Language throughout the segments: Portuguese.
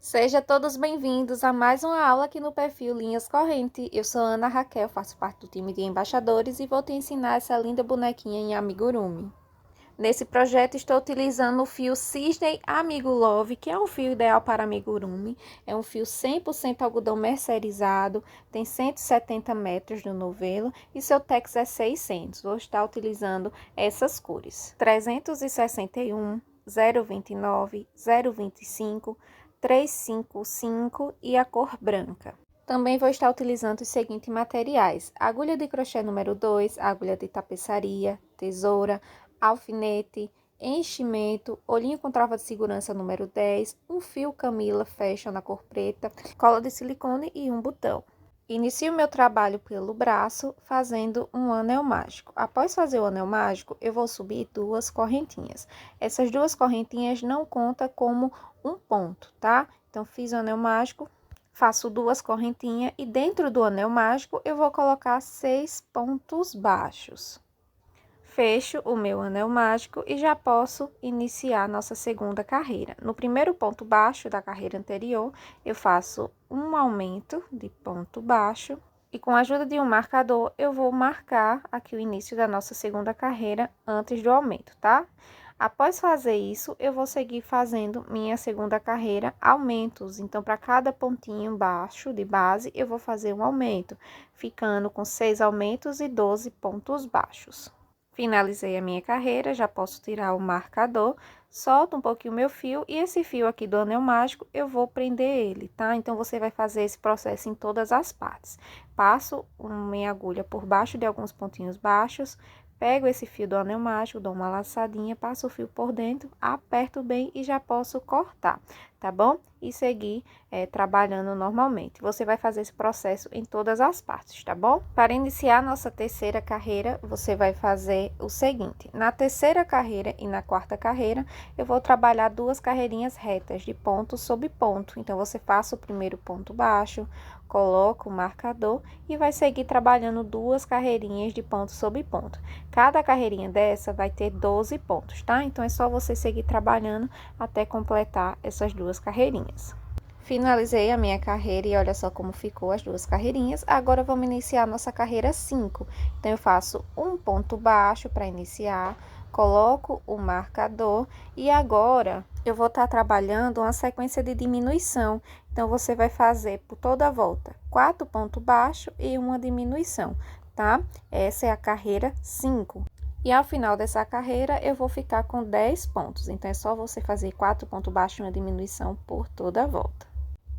Sejam todos bem-vindos a mais uma aula aqui no perfil Linhas Corrente. Eu sou Ana Raquel, faço parte do time de embaixadores e vou te ensinar essa linda bonequinha em amigurumi. Nesse projeto estou utilizando o fio Cisne Amigo Love, que é um fio ideal para amigurumi. É um fio 100% algodão mercerizado, tem 170 metros no novelo e seu tex é 600. Vou estar utilizando essas cores: 361, 029, 025, 355 e a cor branca. Também vou estar utilizando os seguintes materiais: agulha de crochê número 2, agulha de tapeçaria, tesoura, alfinete, enchimento, olhinho com trava de segurança número 10, um fio Camila Fashion na cor preta, cola de silicone e um botão. Inicio meu trabalho pelo braço, fazendo um anel mágico. Após fazer o anel mágico, eu vou subir duas correntinhas. Essas duas correntinhas não contam como um ponto, tá? Então, fiz o anel mágico, faço duas correntinhas e dentro do anel mágico eu vou colocar 6 pontos baixos. Fecho o meu anel mágico e já posso iniciar nossa segunda carreira. No primeiro ponto baixo da carreira anterior, eu faço um aumento de ponto baixo e com a ajuda de um marcador, eu vou marcar aqui o início da nossa segunda carreira antes do aumento, tá? Após fazer isso, eu vou seguir fazendo minha segunda carreira aumentos. Então, para cada pontinho baixo de base, eu vou fazer um aumento, ficando com 6 aumentos e 12 pontos baixos. Finalizei a minha carreira, já posso tirar o marcador, solto um pouquinho o meu fio e esse fio aqui do anel mágico eu vou prender ele, tá? Então, você vai fazer esse processo em todas as partes. Passo minha agulha por baixo de alguns pontinhos baixos, pego esse fio do anel mágico, dou uma laçadinha, passo o fio por dentro, aperto bem e já posso cortar, tá bom? E seguir trabalhando normalmente. Você vai fazer esse processo em todas as partes, tá bom? Para iniciar nossa terceira carreira, você vai fazer o seguinte: na terceira carreira e na quarta carreira, eu vou trabalhar duas carreirinhas retas de ponto sobre ponto. Então, você faça o primeiro ponto baixo, coloca o marcador e vai seguir trabalhando duas carreirinhas de ponto sobre ponto. Cada carreirinha dessa vai ter 12 pontos, tá? Então, é só você seguir trabalhando até completar essas duas carreirinhas. Finalizei a minha carreira e olha só como ficou as duas carreirinhas. Agora, vamos iniciar a nossa carreira 5. Então, eu faço um ponto baixo para iniciar, coloco o marcador e agora eu vou estar trabalhando uma sequência de diminuição. Então, você vai fazer por toda a volta 4 pontos baixos e uma diminuição, tá? Essa é a carreira 5. E ao final dessa carreira, eu vou ficar com 10 pontos. Então, é só você fazer 4 pontos baixos e uma diminuição por toda a volta.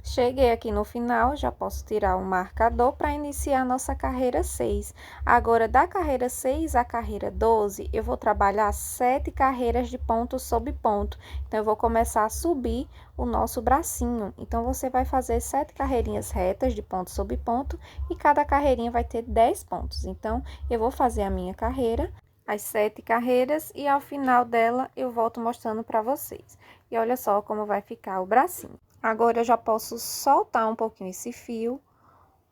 Cheguei aqui no final, já posso tirar o marcador para iniciar a nossa carreira 6. Agora, da carreira 6 à carreira 12, eu vou trabalhar 7 carreiras de ponto sobre ponto. Então, eu vou começar a subir o nosso bracinho. Então, você vai fazer 7 carreirinhas retas de ponto sobre ponto e cada carreirinha vai ter 10 pontos. Então, eu vou fazer a minha carreira, as 7 carreiras, e ao final dela eu volto mostrando para vocês. E olha só como vai ficar o bracinho. Agora, eu já posso soltar um pouquinho esse fio,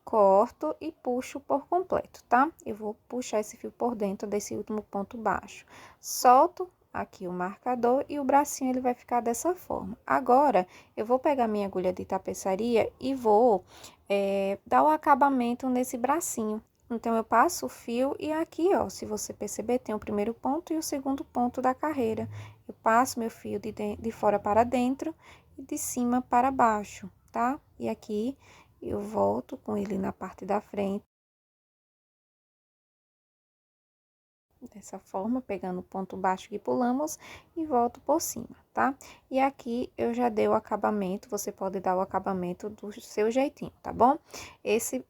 corto e puxo por completo, tá? Eu vou puxar esse fio por dentro desse último ponto baixo. Solto aqui o marcador e o bracinho ele vai ficar dessa forma. Agora, eu vou pegar minha agulha de tapeçaria e vou dar o acabamento nesse bracinho. Então, eu passo o fio e aqui, ó, se você perceber, tem o primeiro ponto e o segundo ponto da carreira. Eu passo meu fio de fora para dentro e de cima para baixo, tá? E aqui eu volto com ele na parte da frente. Dessa forma, pegando o ponto baixo que pulamos e volto por cima, tá? E aqui eu já dei o acabamento, você pode dar o acabamento do seu jeitinho, tá bom?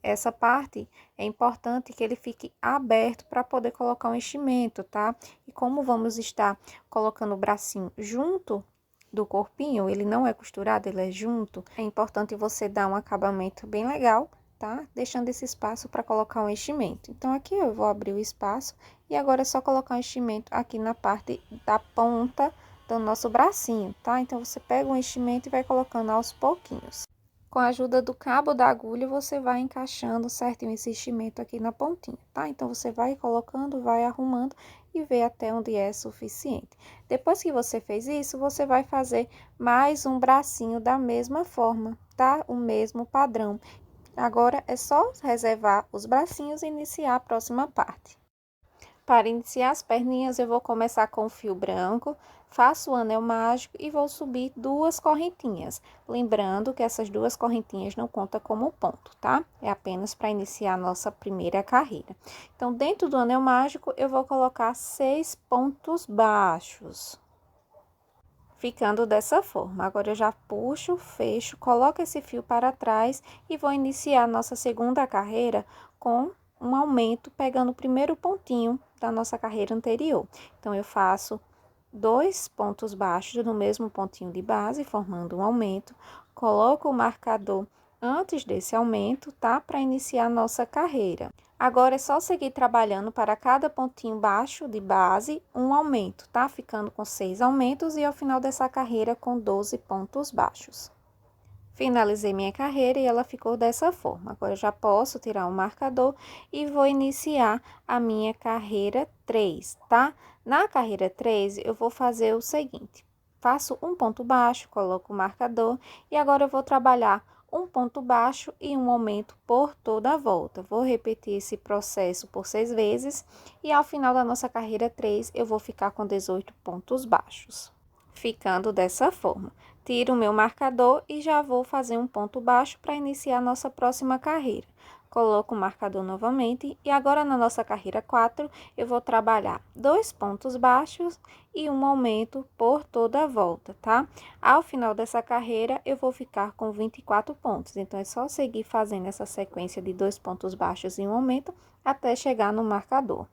Essa parte é importante que ele fique aberto para poder colocar um enchimento, tá? E como vamos estar colocando o bracinho junto do corpinho, ele não é costurado, ele é junto, é importante você dar um acabamento bem legal, tá? Deixando esse espaço para colocar um enchimento. Então, aqui eu vou abrir o espaço e agora é só colocar um enchimento aqui na parte da ponta do nosso bracinho, tá? Então, você pega o enchimento e vai colocando aos pouquinhos. Com a ajuda do cabo da agulha, você vai encaixando certinho esse enchimento aqui na pontinha, tá? Então, você vai colocando, vai arrumando e ver até onde é suficiente. Depois que você fez isso, você vai fazer mais um bracinho da mesma forma, tá? O mesmo padrão. Agora é só reservar os bracinhos e iniciar a próxima parte. Para iniciar as perninhas, eu vou começar com o fio branco, faço o anel mágico e vou subir 2 correntinhas. Lembrando que essas 2 correntinhas não contam como ponto, tá? É apenas para iniciar a nossa primeira carreira. Então, dentro do anel mágico, eu vou colocar 6 pontos baixos. Ficando dessa forma. Agora, eu já puxo, fecho, coloco esse fio para trás e vou iniciar a nossa segunda carreira com um aumento, pegando o primeiro pontinho da nossa carreira anterior. Então, eu faço 2 pontos baixos no mesmo pontinho de base, formando um aumento. Coloco o marcador antes desse aumento, tá? Para iniciar a nossa carreira. Agora, é só seguir trabalhando para cada pontinho baixo de base, um aumento, tá? Ficando com 6 aumentos e ao final dessa carreira com 12 pontos baixos. Finalizei minha carreira e ela ficou dessa forma. Agora, eu já posso tirar o marcador e vou iniciar a minha carreira 3, tá? Na carreira 3, eu vou fazer o seguinte. Faço um ponto baixo, coloco o marcador e agora eu vou trabalhar um ponto baixo e um aumento por toda a volta. Vou repetir esse processo por 6 vezes e ao final da nossa carreira 3, eu vou ficar com 18 pontos baixos. Ficando dessa forma. Tiro o meu marcador e já vou fazer um ponto baixo para iniciar a nossa próxima carreira. Coloco o marcador novamente e agora na nossa carreira 4, eu vou trabalhar 2 pontos baixos e um aumento por toda a volta, tá? Ao final dessa carreira, eu vou ficar com 24 pontos, então é só seguir fazendo essa sequência de 2 pontos baixos e um aumento até chegar no marcador.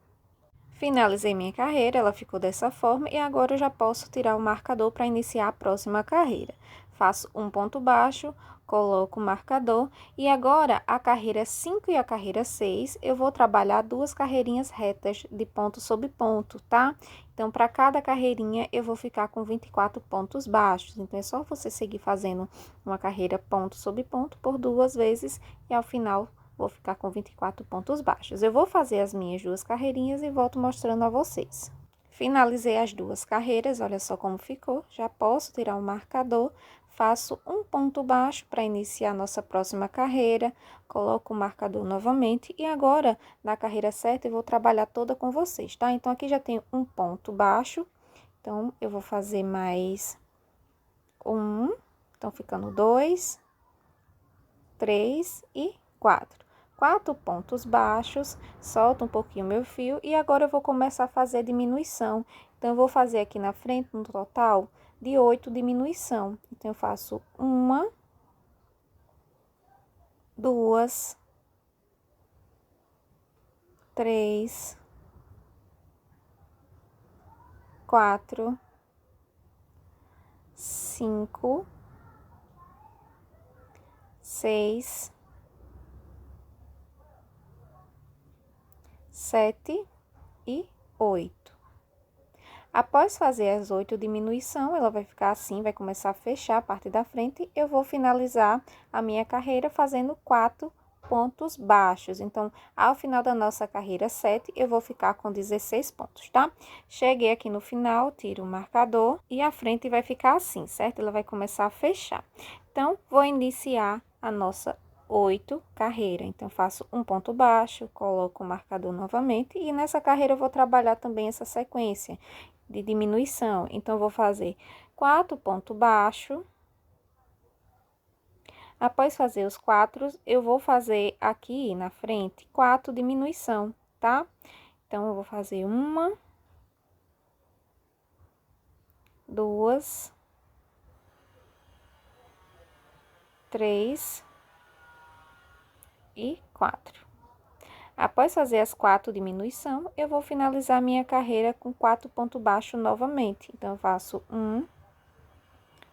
Finalizei minha carreira, ela ficou dessa forma e agora eu já posso tirar o marcador para iniciar a próxima carreira. Faço um ponto baixo, coloco o marcador e agora a carreira 5 e a carreira 6 eu vou trabalhar 2 carreirinhas retas de ponto sobre ponto, tá? Então, para cada carreirinha eu vou ficar com 24 pontos baixos. Então, é só você seguir fazendo uma carreira ponto sobre ponto por 2 vezes e ao final vou ficar com 24 pontos baixos. Eu vou fazer as minhas 2 carreirinhas e volto mostrando a vocês. Finalizei as 2 carreiras, olha só como ficou. Já posso tirar o marcador, faço um ponto baixo para iniciar a nossa próxima carreira, coloco o marcador novamente e agora, na carreira 7, eu vou trabalhar toda com vocês, tá? Então, aqui já tenho um ponto baixo, então, eu vou fazer mais um, então, ficando 2, 3 e 4. 4 pontos baixos, solto um pouquinho meu fio e agora eu vou começar a fazer diminuição. Então, eu vou fazer aqui na frente um total de 8 diminuição. Então, eu faço 1, 2, 3, 4, 5, 6, 7 e 8. Após fazer as 8 diminuição, ela vai ficar assim, vai começar a fechar a parte da frente. Eu vou finalizar a minha carreira fazendo 4 pontos baixos. Então, ao final da nossa carreira 7, eu vou ficar com 16 pontos, tá? Cheguei aqui no final, tiro o marcador e a frente vai ficar assim, certo? Ela vai começar a fechar. Então, vou iniciar a nossa 8 carreira. Então, faço um ponto baixo, coloco o marcador novamente e nessa carreira eu vou trabalhar também essa sequência de diminuição. Então, eu vou fazer 4 pontos baixos. Após fazer os 4, eu vou fazer aqui na frente 4 diminuição, tá? Então, eu vou fazer 1, 2, 3 e 4. Após fazer as 4 diminuição, eu vou finalizar minha carreira com 4 pontos baixos novamente. Então, eu faço 1,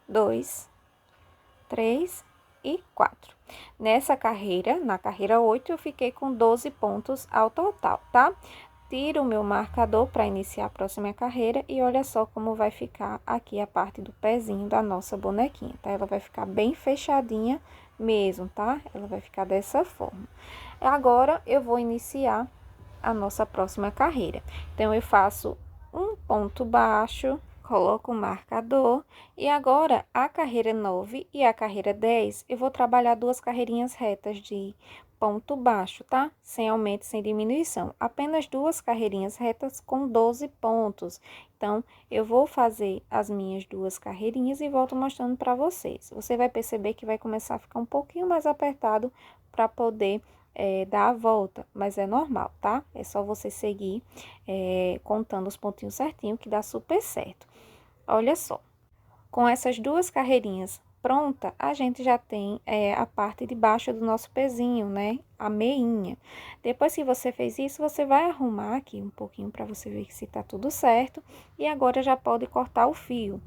2, 3 e 4. Nessa carreira, na carreira 8, eu fiquei com 12 pontos ao total, tá? Tiro o meu marcador para iniciar a próxima carreira e olha só como vai ficar aqui a parte do pezinho da nossa bonequinha, tá? Ela vai ficar bem fechadinha mesmo, tá? Ela vai ficar dessa forma. Agora, eu vou iniciar a nossa próxima carreira. Então, eu faço um ponto baixo, coloco o marcador e agora a carreira 9 e a carreira 10, eu vou trabalhar duas carreirinhas retas de ponto baixo, tá? Sem aumento, sem diminuição. Apenas duas carreirinhas retas com 12 pontos. Então, eu vou fazer as minhas duas carreirinhas e volto mostrando para vocês. Você vai perceber que vai começar a ficar um pouquinho mais apertado para poder dar a volta, mas é normal, tá? É só você seguir contando os pontinhos certinho que dá super certo. Olha só, com essas duas carreirinhas pronta, a gente já tem a parte de baixo do nosso pezinho, né? A meinha. Depois que você fez isso, você vai arrumar aqui um pouquinho para você ver se tá tudo certo. E agora já pode cortar o fio.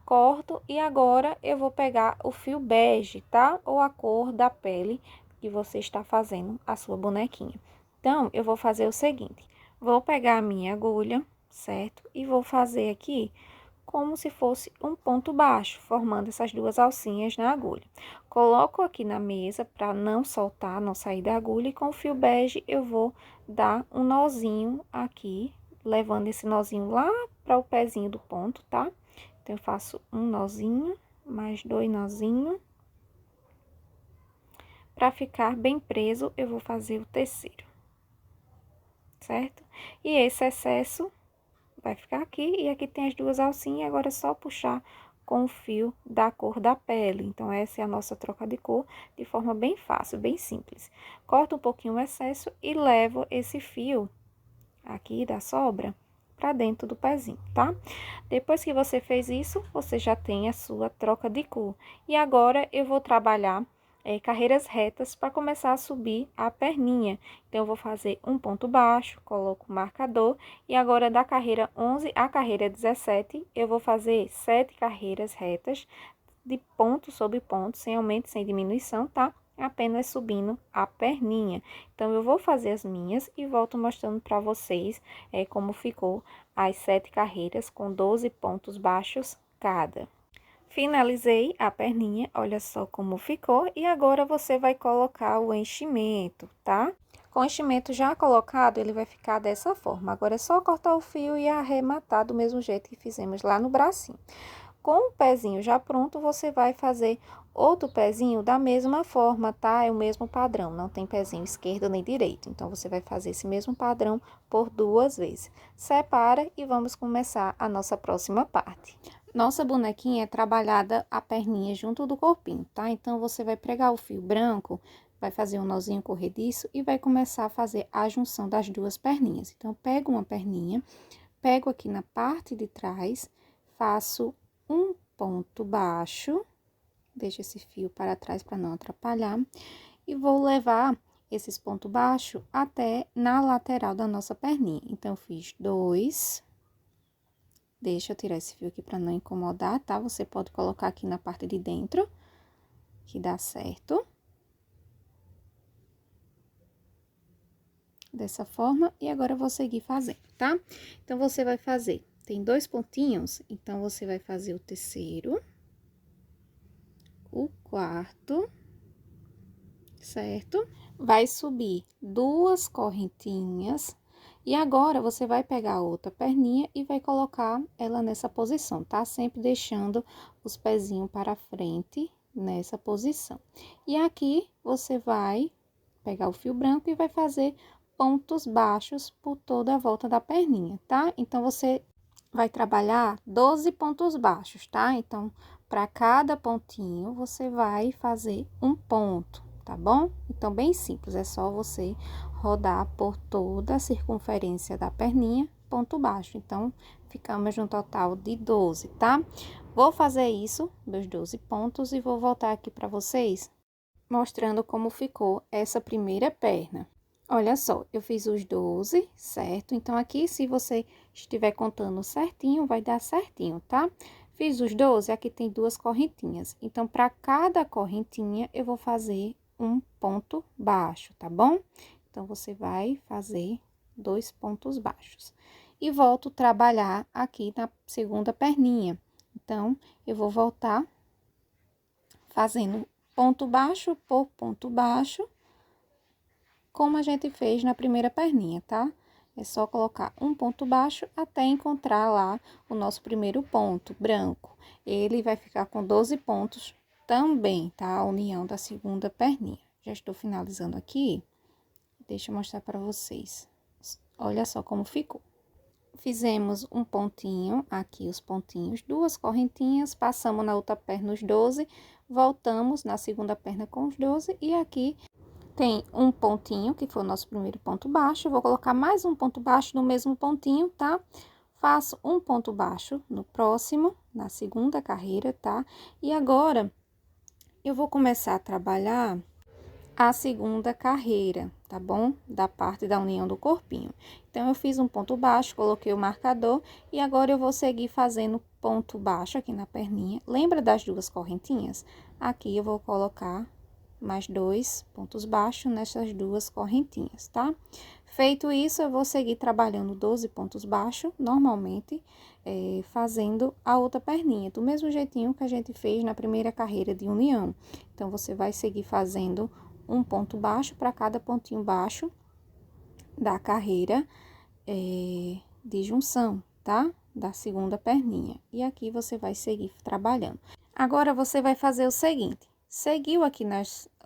Corto e agora eu vou pegar o fio bege, tá? Ou a cor da pele que você está fazendo a sua bonequinha. Então, eu vou fazer o seguinte. Vou pegar a minha agulha, certo? E vou fazer aqui como se fosse um ponto baixo, formando essas duas alcinhas na agulha. Coloco aqui na mesa para não soltar, não sair da agulha, e com o fio bege eu vou dar um nozinho aqui, levando esse nozinho lá para o pezinho do ponto, tá? Então, eu faço um nozinho, mais dois nozinhos. Para ficar bem preso, eu vou fazer o terceiro, certo? E esse excesso vai ficar aqui, e aqui tem as duas alcinhas, agora é só puxar com o fio da cor da pele. Então, essa é a nossa troca de cor, de forma bem fácil, bem simples. Corto um pouquinho o excesso e levo esse fio aqui da sobra para dentro do pezinho, tá? Depois que você fez isso, você já tem a sua troca de cor. E agora, eu vou trabalhar carreiras retas para começar a subir a perninha. Então, eu vou fazer um ponto baixo, coloco o marcador, e agora da carreira 11 à carreira 17, eu vou fazer 7 carreiras retas de ponto sobre ponto, sem aumento, sem diminuição, tá? Apenas subindo a perninha. Então, eu vou fazer as minhas e volto mostrando para vocês como ficou as 7 carreiras com 12 pontos baixos cada. Finalizei a perninha, olha só como ficou, e agora você vai colocar o enchimento, tá? Com o enchimento já colocado, ele vai ficar dessa forma. Agora é só cortar o fio e arrematar do mesmo jeito que fizemos lá no bracinho. Com o pezinho já pronto, você vai fazer outro pezinho da mesma forma, tá? É o mesmo padrão, não tem pezinho esquerdo nem direito. Então, você vai fazer esse mesmo padrão por 2 vezes. Separa e vamos começar a nossa próxima parte. Nossa bonequinha é trabalhada a perninha junto do corpinho, tá? Então, você vai pregar o fio branco, vai fazer um nozinho corrediço e vai começar a fazer a junção das duas perninhas. Então, pego uma perninha, pego aqui na parte de trás, faço um ponto baixo, deixo esse fio para trás para não atrapalhar, e vou levar esses pontos baixos até na lateral da nossa perninha. Então, eu fiz 2, deixa eu tirar esse fio aqui para não incomodar, tá? Você pode colocar aqui na parte de dentro, que dá certo. Dessa forma, e agora eu vou seguir fazendo, tá? Então, você vai fazer, tem 2 pontinhos, então, você vai fazer o terceiro, o quarto, certo? Vai subir 2 correntinhas, e agora, você vai pegar a outra perninha e vai colocar ela nessa posição, tá? Sempre deixando os pezinhos para frente, nessa posição. E aqui, você vai pegar o fio branco e vai fazer pontos baixos por toda a volta da perninha, tá? Então, você vai trabalhar 12 pontos baixos, tá? Então, para cada pontinho, você vai fazer um ponto, tá bom? Então, bem simples, é só você rodar por toda a circunferência da perninha, ponto baixo. Então, ficamos no total de 12, tá? Vou fazer isso, dos 12 pontos, e vou voltar aqui para vocês, mostrando como ficou essa primeira perna. Olha só, eu fiz os 12, certo? Então, aqui, se você estiver contando certinho, vai dar certinho, tá? Fiz os 12, aqui tem 2 correntinhas. Então, para cada correntinha, eu vou fazer um ponto baixo, tá bom? Então, você vai fazer 2 pontos baixos. E volto a trabalhar aqui na segunda perninha. Então, eu vou voltar fazendo ponto baixo por ponto baixo, como a gente fez na primeira perninha, tá? é só colocar um ponto baixo até encontrar lá o nosso primeiro ponto branco. Ele vai ficar com 12 pontos também, tá? A união da segunda perninha. Já estou finalizando aqui. Deixa eu mostrar para vocês. Olha só como ficou. Fizemos um pontinho, aqui os pontinhos, duas correntinhas, passamos na outra perna os 12, voltamos na segunda perna com os 12 e aqui tem um pontinho, que foi o nosso primeiro ponto baixo. Eu vou colocar mais um ponto baixo no mesmo pontinho, tá? Faço um ponto baixo no próximo, na segunda carreira, tá? E agora, eu vou começar a trabalhar a segunda carreira, tá bom? Da parte da união do corpinho. Então, eu fiz um ponto baixo, coloquei o marcador e agora eu vou seguir fazendo ponto baixo aqui na perninha. Lembra das duas correntinhas? Aqui eu vou colocar mais 2 pontos baixos nessas duas correntinhas, tá? Feito isso, eu vou seguir trabalhando 12 pontos baixos, normalmente, fazendo a outra perninha, do mesmo jeitinho que a gente fez na primeira carreira de união. Então, você vai seguir fazendo um ponto baixo para cada pontinho baixo da carreira de junção, tá? Da segunda perninha. E aqui você vai seguir trabalhando. Agora, você vai fazer o seguinte: seguiu aqui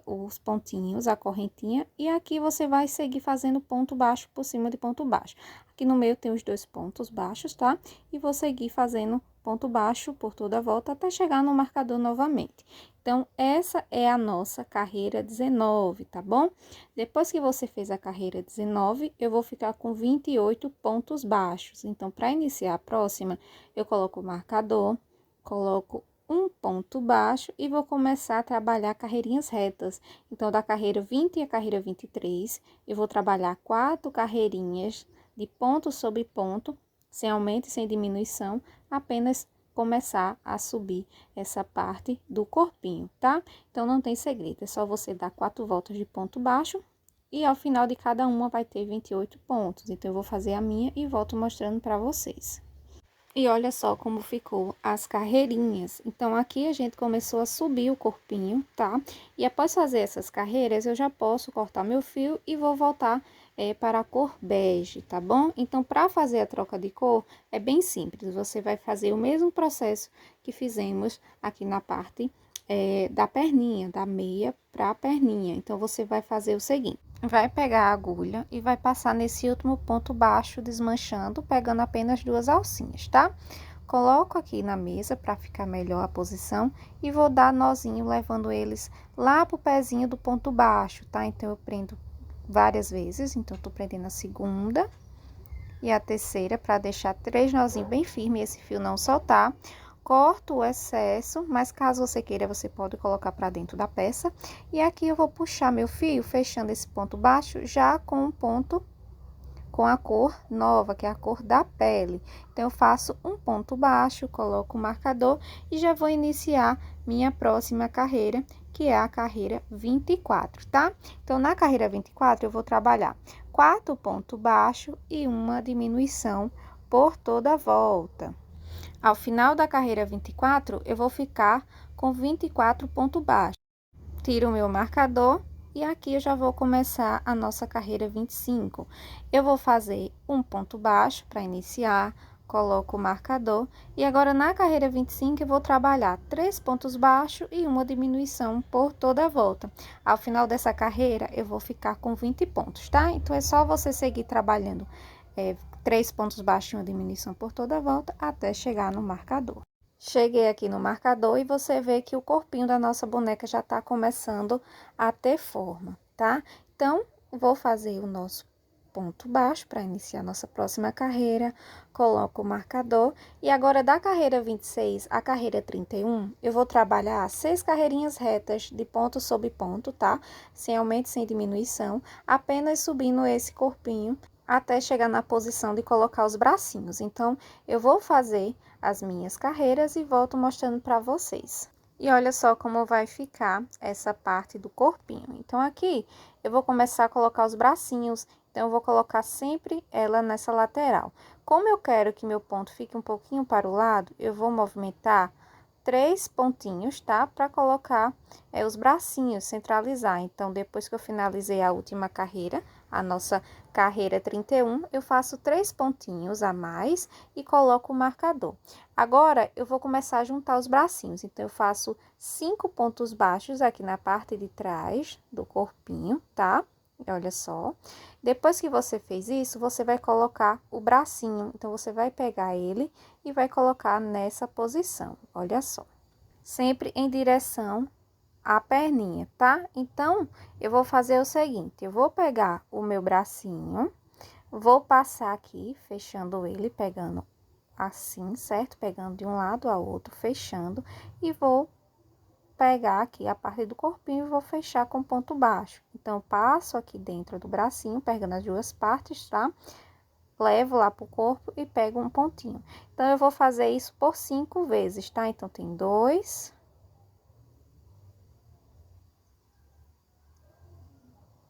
os pontinhos, a correntinha, e aqui você vai seguir fazendo ponto baixo por cima de ponto baixo. Aqui no meio tem os dois pontos baixos, tá? E vou seguir fazendo ponto baixo por toda a volta até chegar no marcador novamente. Então, essa é a nossa carreira 19, tá bom? Depois que você fez a carreira 19, eu vou ficar com 28 pontos baixos. Então, para iniciar a próxima, eu coloco o marcador, coloco um ponto baixo e vou começar a trabalhar carreirinhas retas. Então, da carreira 20 e a carreira 23, eu vou trabalhar 4 carreirinhas de ponto sobre ponto, sem aumento e sem diminuição, apenas começar a subir essa parte do corpinho, tá? Então, não tem segredo, é só você dar 4 voltas de ponto baixo e ao final de cada uma vai ter 28 pontos. Então, eu vou fazer a minha e volto mostrando para vocês. E olha só como ficou as carreirinhas. Então, aqui a gente começou a subir o corpinho, tá? E após fazer essas carreiras, eu já posso cortar meu fio e vou voltar para a cor bege, tá bom? Então, para fazer a troca de cor, é bem simples. Você vai fazer o mesmo processo que fizemos aqui na parte da perninha, da meia para a perninha. Então, você vai fazer o seguinte: vai pegar a agulha e vai passar nesse último ponto baixo, desmanchando, pegando apenas 2 alcinhas, tá? Coloco aqui na mesa para ficar melhor a posição e vou dar nozinho, levando eles lá pro pezinho do ponto baixo, tá? Então, eu prendo várias vezes. Então, eu tô prendendo a segunda e a terceira para deixar 3 nozinhos bem firmes e esse fio não soltar. Corto o excesso, mas caso você queira, você pode colocar para dentro da peça. E aqui eu vou puxar meu fio, fechando esse ponto baixo, já com um ponto com a cor nova, que é a cor da pele. Então, eu faço um ponto baixo, coloco o marcador e já vou iniciar minha próxima carreira, que é a carreira 24, tá? Então, na carreira 24, eu vou trabalhar 4 pontos baixos e uma diminuição por toda a volta. Ao final da carreira 24, eu vou ficar com 24 pontos baixos. Tiro o meu marcador e aqui eu já vou começar a nossa carreira 25. Eu vou fazer um ponto baixo para iniciar, coloco o marcador. E agora, na carreira 25, eu vou trabalhar 3 pontos baixos e uma diminuição por toda a volta. Ao final dessa carreira, eu vou ficar com 20 pontos, tá? Então, é só você seguir trabalhando 3 pontos baixos e uma diminuição por toda a volta, até chegar no marcador. Cheguei aqui no marcador e você vê que o corpinho da nossa boneca já tá começando a ter forma, tá? Então, vou fazer o nosso ponto baixo para iniciar a nossa próxima carreira, coloco o marcador. E agora, da carreira 26 à carreira 31, eu vou trabalhar 6 carreirinhas retas de ponto sobre ponto, tá? Sem aumento, sem diminuição, apenas subindo esse corpinho até chegar na posição de colocar os bracinhos. Então, eu vou fazer as minhas carreiras e volto mostrando para vocês. E olha só como vai ficar essa parte do corpinho. Então, aqui, eu vou começar a colocar os bracinhos. Então, eu vou colocar sempre ela nessa lateral. Como eu quero que meu ponto fique um pouquinho para o lado, eu vou movimentar 3 pontinhos, tá? Para colocar os bracinhos, centralizar. Então, depois que eu finalizei a última carreira, a nossa carreira 31, eu faço 3 pontinhos a mais e coloco o marcador. Agora, eu vou começar a juntar os bracinhos. Então, eu faço 5 pontos baixos aqui na parte de trás do corpinho, tá? Olha só. Depois que você fez isso, você vai colocar o bracinho. Então, você vai pegar ele e vai colocar nessa posição. Olha só. Sempre em direção a perninha, tá? Então, eu vou fazer o seguinte, eu vou pegar o meu bracinho, vou passar aqui, fechando ele, pegando assim, certo? Pegando de um lado ao outro, fechando, e vou pegar aqui a parte do corpinho e vou fechar com ponto baixo. Então, eu passo aqui dentro do bracinho, pegando as duas partes, tá? Levo lá pro corpo e pego um pontinho. Então, eu vou fazer isso por 5 vezes, tá? Então, tem 2...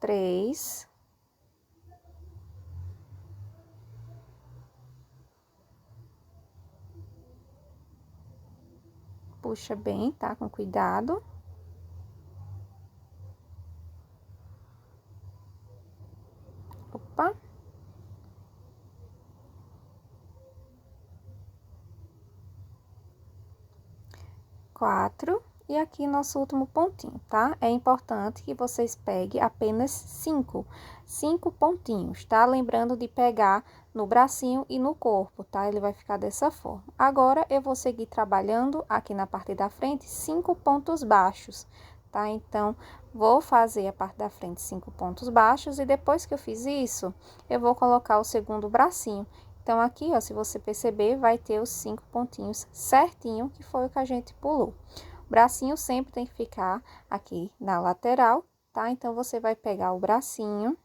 3, 'Puxa bem, tá? Com cuidado. 4, e aqui nosso último pontinho, tá? É importante que vocês peguem apenas 5 pontinhos, tá? Lembrando de pegar no bracinho e no corpo, tá? Ele vai ficar dessa forma. Agora, eu vou seguir trabalhando aqui na parte da frente 5 pontos baixos, tá? Então, vou fazer a parte da frente 5 pontos baixos e depois que eu fiz isso, eu vou colocar o segundo bracinho. Então, aqui, ó, se você perceber, vai ter os 5 pontinhos certinho, que foi o que a gente pulou. O bracinho sempre tem que ficar aqui na lateral, tá? Então, você vai pegar o bracinho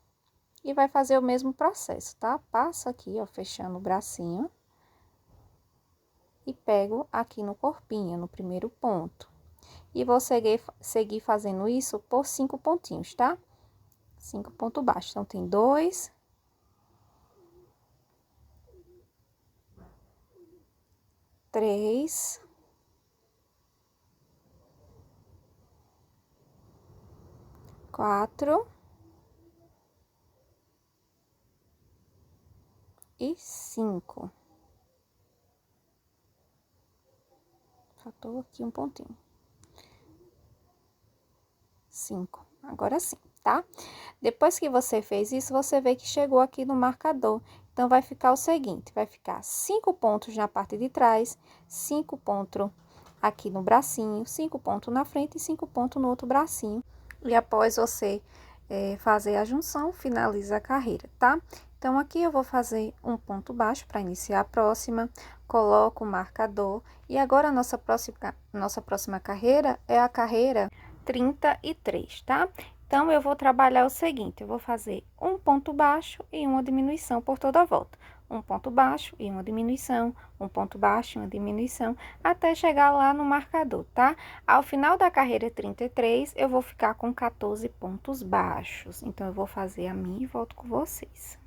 e vai fazer o mesmo processo, tá? Passo aqui, ó, fechando o bracinho. E pego aqui no corpinho, no primeiro ponto. E vou seguir fazendo isso por 5 pontinhos, tá? 5 pontos baixos. Então, tem 2... 3, 4 e 5. Faltou aqui um pontinho. 5. Agora sim, tá? Depois que você fez isso, você vê que chegou aqui no marcador. Então, vai ficar o seguinte, vai ficar 5 pontos na parte de trás, 5 pontos aqui no bracinho, 5 pontos na frente e 5 pontos no outro bracinho. E após você fazer a junção, finaliza a carreira, tá? Então, aqui eu vou fazer um ponto baixo para iniciar a próxima, coloco o marcador. E agora, a nossa próxima carreira é a carreira 33, tá? Então, eu vou trabalhar o seguinte, eu vou fazer um ponto baixo e uma diminuição por toda a volta. Um ponto baixo e uma diminuição, um ponto baixo e uma diminuição, até chegar lá no marcador, tá? Ao final da carreira 33, eu vou ficar com 14 pontos baixos. Então, eu vou fazer a minha e volto com vocês.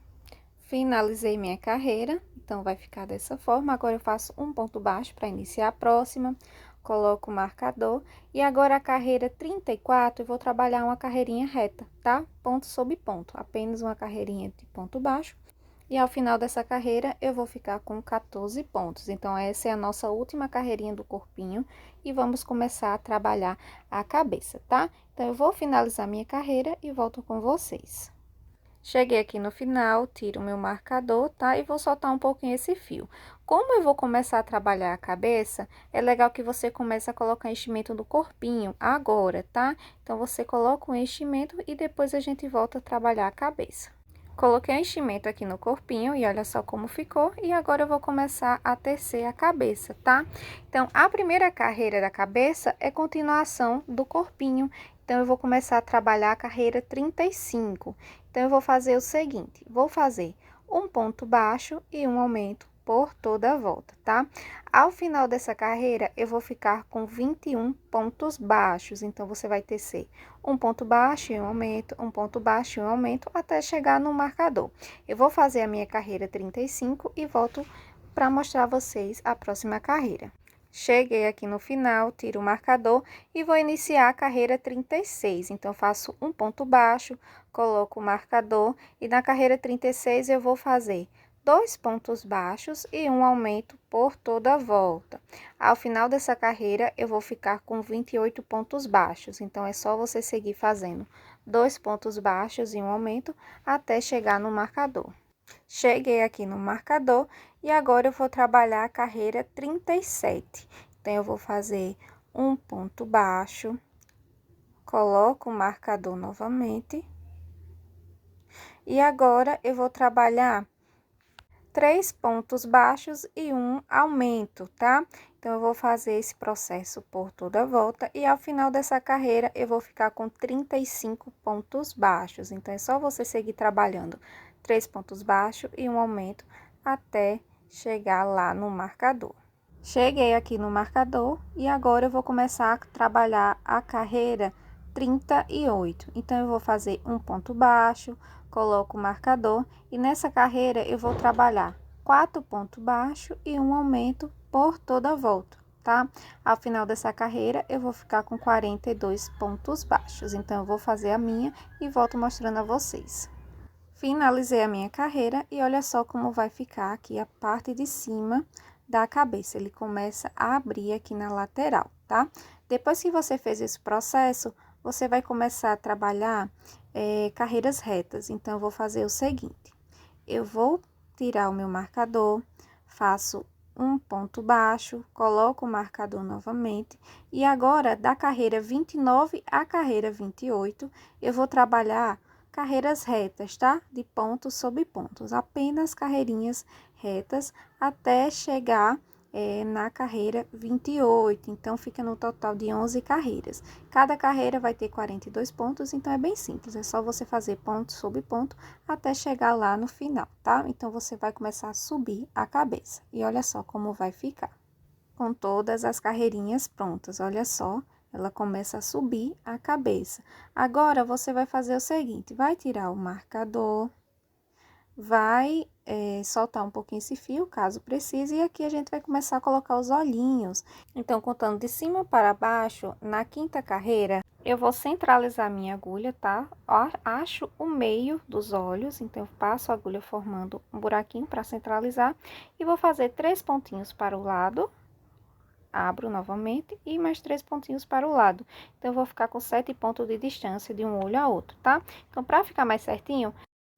Finalizei minha carreira, então, vai ficar dessa forma. Agora, eu faço um ponto baixo para iniciar a próxima. Coloco o marcador, e agora a carreira 34, eu vou trabalhar uma carreirinha reta, tá? Ponto sobre ponto, apenas uma carreirinha de ponto baixo, e ao final dessa carreira, eu vou ficar com 14 pontos. Então, essa é a nossa última carreirinha do corpinho, e vamos começar a trabalhar a cabeça, tá? Então, eu vou finalizar minha carreira e volto com vocês. Cheguei aqui no final, tiro o meu marcador, tá? E vou soltar um pouquinho esse fio. Como eu vou começar a trabalhar a cabeça, é legal que você comece a colocar enchimento do corpinho agora, tá? Então, você coloca o enchimento e depois a gente volta a trabalhar a cabeça. Coloquei o enchimento aqui no corpinho e olha só como ficou. E agora, eu vou começar a tecer a cabeça, tá? Então, a primeira carreira da cabeça é continuação do corpinho. Então, eu vou começar a trabalhar a carreira 35. Então, eu vou fazer o seguinte, vou fazer um ponto baixo e um aumento por toda a volta, tá? Ao final dessa carreira, eu vou ficar com 21 pontos baixos. Então, você vai tecer um ponto baixo e um aumento, um ponto baixo e um aumento, até chegar no marcador. Eu vou fazer a minha carreira 35 e volto para mostrar a vocês a próxima carreira. Cheguei aqui no final, tiro o marcador e vou iniciar a carreira 36. Então, eu faço um ponto baixo, coloco o marcador e na carreira 36 eu vou fazer 2 pontos baixos e um aumento por toda a volta. Ao final dessa carreira, eu vou ficar com 28 pontos baixos. Então, é só você seguir fazendo 2 pontos baixos e um aumento até chegar no marcador. Cheguei aqui no marcador e agora eu vou trabalhar a carreira 37. Então, eu vou fazer um ponto baixo, coloco o marcador novamente. E agora, eu vou trabalhar 3 pontos baixos e um aumento, tá? Então, eu vou fazer esse processo por toda a volta e ao final dessa carreira, eu vou ficar com 35 pontos baixos. Então, é só você seguir trabalhando 3 pontos baixos e um aumento até chegar lá no marcador. Cheguei aqui no marcador e agora eu vou começar a trabalhar a carreira 38. Então, eu vou fazer um ponto baixo, coloco o marcador e nessa carreira eu vou trabalhar 4 pontos baixos e um aumento por toda a volta, tá? Ao final dessa carreira eu vou ficar com 42 pontos baixos. Então, eu vou fazer a minha e volto mostrando a vocês. Finalizei a minha carreira e olha só como vai ficar aqui a parte de cima da cabeça. Ele começa a abrir aqui na lateral, tá? Depois que você fez esse processo, você vai começar a trabalhar carreiras retas. Então, eu vou fazer o seguinte. Eu vou tirar o meu marcador, faço um ponto baixo, coloco o marcador novamente. E agora, da carreira 29 à carreira 28, eu vou trabalhar carreiras retas, tá? De pontos sobre pontos, apenas carreirinhas retas até chegar na carreira 28. Então, fica no total de 11 carreiras. Cada carreira vai ter 42 pontos, então é bem simples. É só você fazer ponto sobre ponto até chegar lá no final, tá? Então, você vai começar a subir a cabeça. E olha só como vai ficar. Com todas as carreirinhas prontas, olha só. Ela começa a subir a cabeça. Agora, você vai fazer o seguinte, vai tirar o marcador, vai soltar um pouquinho esse fio, caso precise, e aqui a gente vai começar a colocar os olhinhos. Então, contando de cima para baixo, na quinta carreira, eu vou centralizar minha agulha, tá? Acho o meio dos olhos, então, eu passo a agulha formando um buraquinho para centralizar, e vou fazer 3 pontinhos para o lado. Abro novamente e mais 3 pontinhos para o lado. Então, eu vou ficar com 7 pontos de distância de um olho a outro, tá? Então, para ficar mais certinho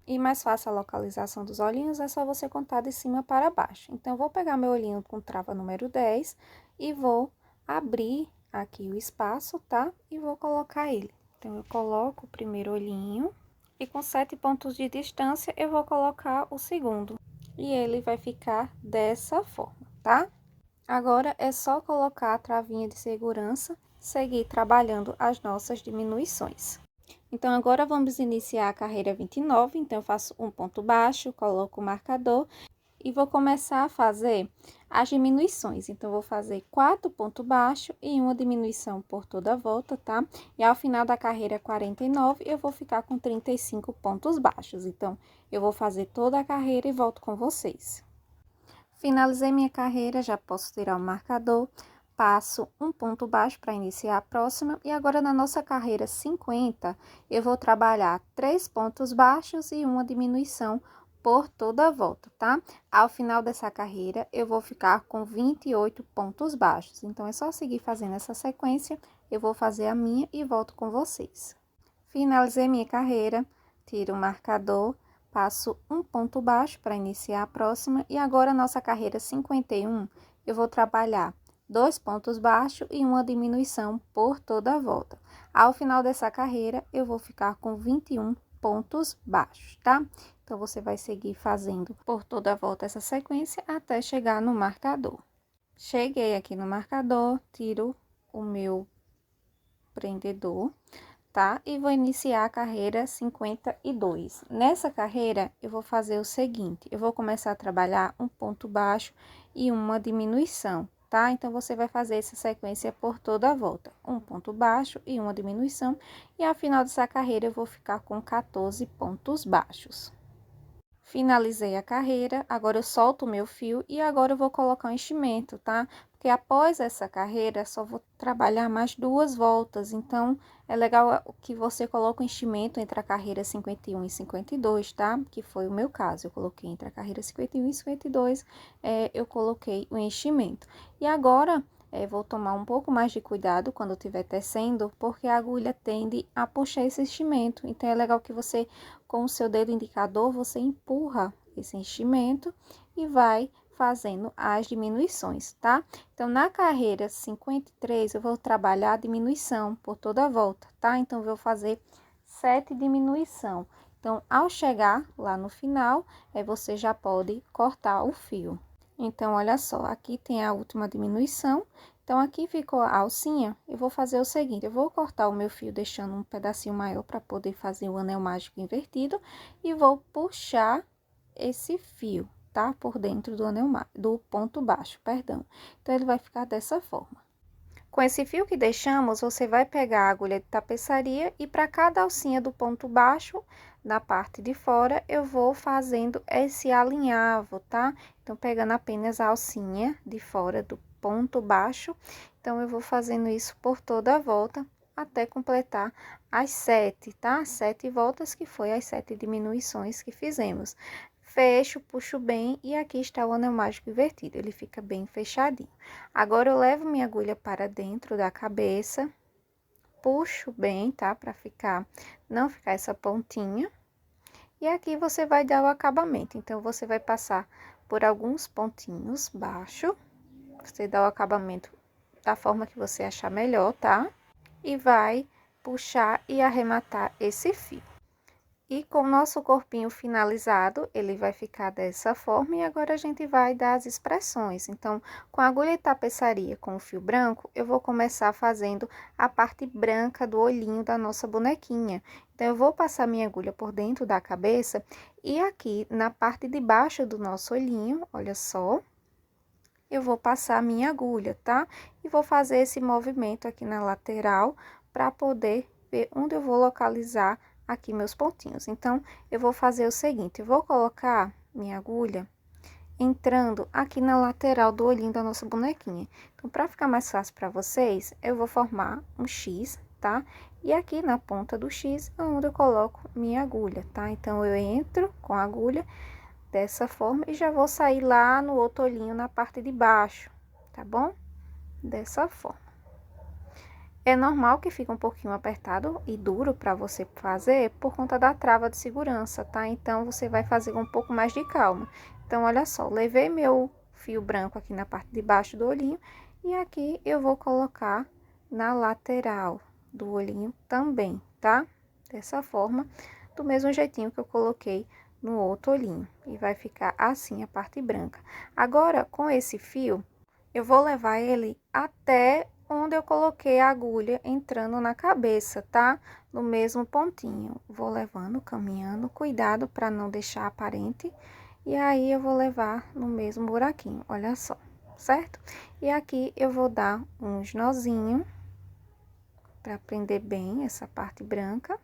e mais fácil a localização dos olhinhos, é só você contar de cima para baixo. Então, eu vou pegar meu olhinho com trava número 10 e vou abrir aqui o espaço, tá? E vou colocar ele. Então, eu coloco o primeiro olhinho e com 7 pontos de distância, eu vou colocar o segundo. E ele vai ficar dessa forma, tá? Agora, é só colocar a travinha de segurança, seguir trabalhando as nossas diminuições. Então, agora vamos iniciar a carreira 29, então, eu faço um ponto baixo, coloco o marcador e vou começar a fazer as diminuições. Então, vou fazer 4 pontos baixos e uma diminuição por toda a volta, tá? E ao final da carreira 49, eu vou ficar com 35 pontos baixos. Então, eu vou fazer toda a carreira e volto com vocês. Finalizei minha carreira, já posso tirar o marcador, passo um ponto baixo para iniciar a próxima. E agora, na nossa carreira 50, eu vou trabalhar 3 pontos baixos e uma diminuição por toda a volta, tá? Ao final dessa carreira, eu vou ficar com 28 pontos baixos. Então, é só seguir fazendo essa sequência, eu vou fazer a minha e volto com vocês. Finalizei minha carreira, tiro o marcador, passo um ponto baixo para iniciar a próxima. E agora, nossa carreira 51, eu vou trabalhar 2 pontos baixos e uma diminuição por toda a volta. Ao final dessa carreira, eu vou ficar com 21 pontos baixos, tá? Então, você vai seguir fazendo por toda a volta essa sequência até chegar no marcador. Cheguei aqui no marcador, tiro o meu prendedor, tá? E vou iniciar a carreira 52. Nessa carreira, eu vou fazer o seguinte, eu vou começar a trabalhar um ponto baixo e uma diminuição, tá? Então, você vai fazer essa sequência por toda a volta. Um ponto baixo e uma diminuição. E ao final dessa carreira, eu vou ficar com 14 pontos baixos. Finalizei a carreira, agora eu solto o meu fio e agora eu vou colocar o enchimento, tá? Porque após essa carreira, só vou trabalhar mais 2 voltas, então é legal que você coloque o enchimento entre a carreira 51 e 52, tá? Que foi o meu caso, eu coloquei entre a carreira 51 e 52, eu coloquei o enchimento. E agora, vou tomar um pouco mais de cuidado quando eu estiver tecendo, porque a agulha tende a puxar esse enchimento, então é legal que você, com o seu dedo indicador, você empurra esse enchimento e vai fazendo as diminuições, tá? Então, na carreira 53, eu vou trabalhar a diminuição por toda a volta, tá? Então, eu vou fazer 7 diminuição. Então, ao chegar lá no final, você já pode cortar o fio. Então, olha só, aqui tem a última diminuição. Então, aqui ficou a alcinha. Eu vou fazer o seguinte, eu vou cortar o meu fio deixando um pedacinho maior para poder fazer o anel mágico invertido e vou puxar esse fio, tá? Por dentro do anel do ponto baixo, perdão. Então, ele vai ficar dessa forma. Com esse fio que deixamos, você vai pegar a agulha de tapeçaria e para cada alcinha do ponto baixo, na parte de fora, eu vou fazendo esse alinhavo, tá? Então, pegando apenas a alcinha de fora do ponto baixo, então, eu vou fazendo isso por toda a volta, até completar as 7, tá? 7 voltas, que foi as 7 diminuições que fizemos. Fecho, puxo bem e aqui está o anel mágico invertido, ele fica bem fechadinho. Agora, eu levo minha agulha para dentro da cabeça, puxo bem, tá? Para não ficar essa pontinha. E aqui você vai dar o acabamento, então, você vai passar por alguns pontinhos baixo, você dá o acabamento da forma que você achar melhor, tá? E vai puxar e arrematar esse fio. E com o nosso corpinho finalizado, ele vai ficar dessa forma, e agora a gente vai dar as expressões. Então, com a agulha de tapeçaria com o fio branco, eu vou começar fazendo a parte branca do olhinho da nossa bonequinha. Então, eu vou passar minha agulha por dentro da cabeça e aqui na parte de baixo do nosso olhinho, olha só, eu vou passar a minha agulha, tá? E vou fazer esse movimento aqui na lateral para poder ver onde eu vou localizar aqui meus pontinhos. Então, eu vou fazer o seguinte, eu vou colocar minha agulha entrando aqui na lateral do olhinho da nossa bonequinha. Então, para ficar mais fácil para vocês, eu vou formar um X, tá? E aqui na ponta do X é onde eu coloco minha agulha, tá? Então, eu entro com a agulha dessa forma e já vou sair lá no outro olhinho na parte de baixo, tá bom? Dessa forma. É normal que fique um pouquinho apertado e duro para você fazer por conta da trava de segurança, tá? Então, você vai fazer com um pouco mais de calma. Então, olha só, levei meu fio branco aqui na parte de baixo do olhinho e aqui eu vou colocar na lateral do olhinho também, tá? Dessa forma, do mesmo jeitinho que eu coloquei no outro olhinho. E vai ficar assim a parte branca. Agora, com esse fio, eu vou levar ele até onde eu coloquei a agulha entrando na cabeça, tá? No mesmo pontinho. Vou levando, caminhando, cuidado para não deixar aparente. E aí, eu vou levar no mesmo buraquinho, olha só, certo? E aqui, eu vou dar uns nozinhos para prender bem essa parte branca.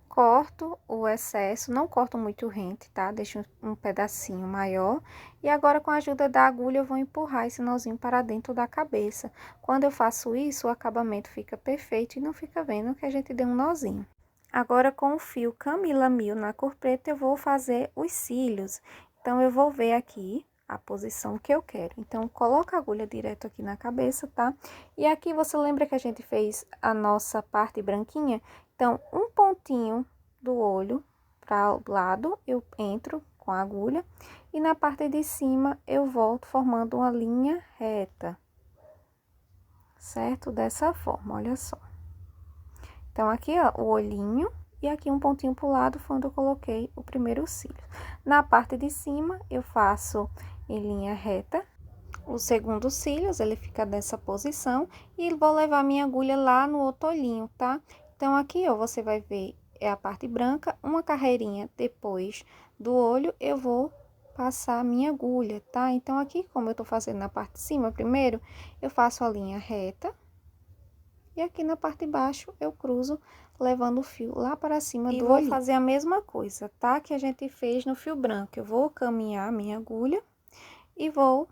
Corto o excesso, não corto muito rente, tá? Deixo um pedacinho maior. E agora, com a ajuda da agulha, eu vou empurrar esse nozinho para dentro da cabeça. Quando eu faço isso, o acabamento fica perfeito e não fica vendo que a gente deu um nozinho. Agora, com o fio Camila Mil na cor preta, eu vou fazer os cílios. Então, eu vou ver aqui a posição que eu quero. Então, coloca a agulha direto aqui na cabeça, tá? E aqui, você lembra que a gente fez a nossa parte branquinha? Então, um pontinho do olho para o lado, eu entro com a agulha. E na parte de cima, eu volto formando uma linha reta. Certo? Dessa forma, olha só. Então, aqui, ó, o olhinho e aqui um pontinho pro lado foi onde eu coloquei o primeiro cílio. Na parte de cima, eu faço em linha reta o segundo cílios, ele fica dessa posição, e vou levar minha agulha lá no outro olhinho, tá? Então, aqui, ó, você vai ver, é a parte branca, uma carreirinha depois do olho, eu vou passar a minha agulha, tá? Então, aqui, como eu tô fazendo na parte de cima primeiro, eu faço a linha reta. E aqui na parte de baixo eu cruzo levando o fio lá para cima do olho. E vou fazer a mesma coisa, tá? Que a gente fez no fio branco. Eu vou caminhar a minha agulha e vou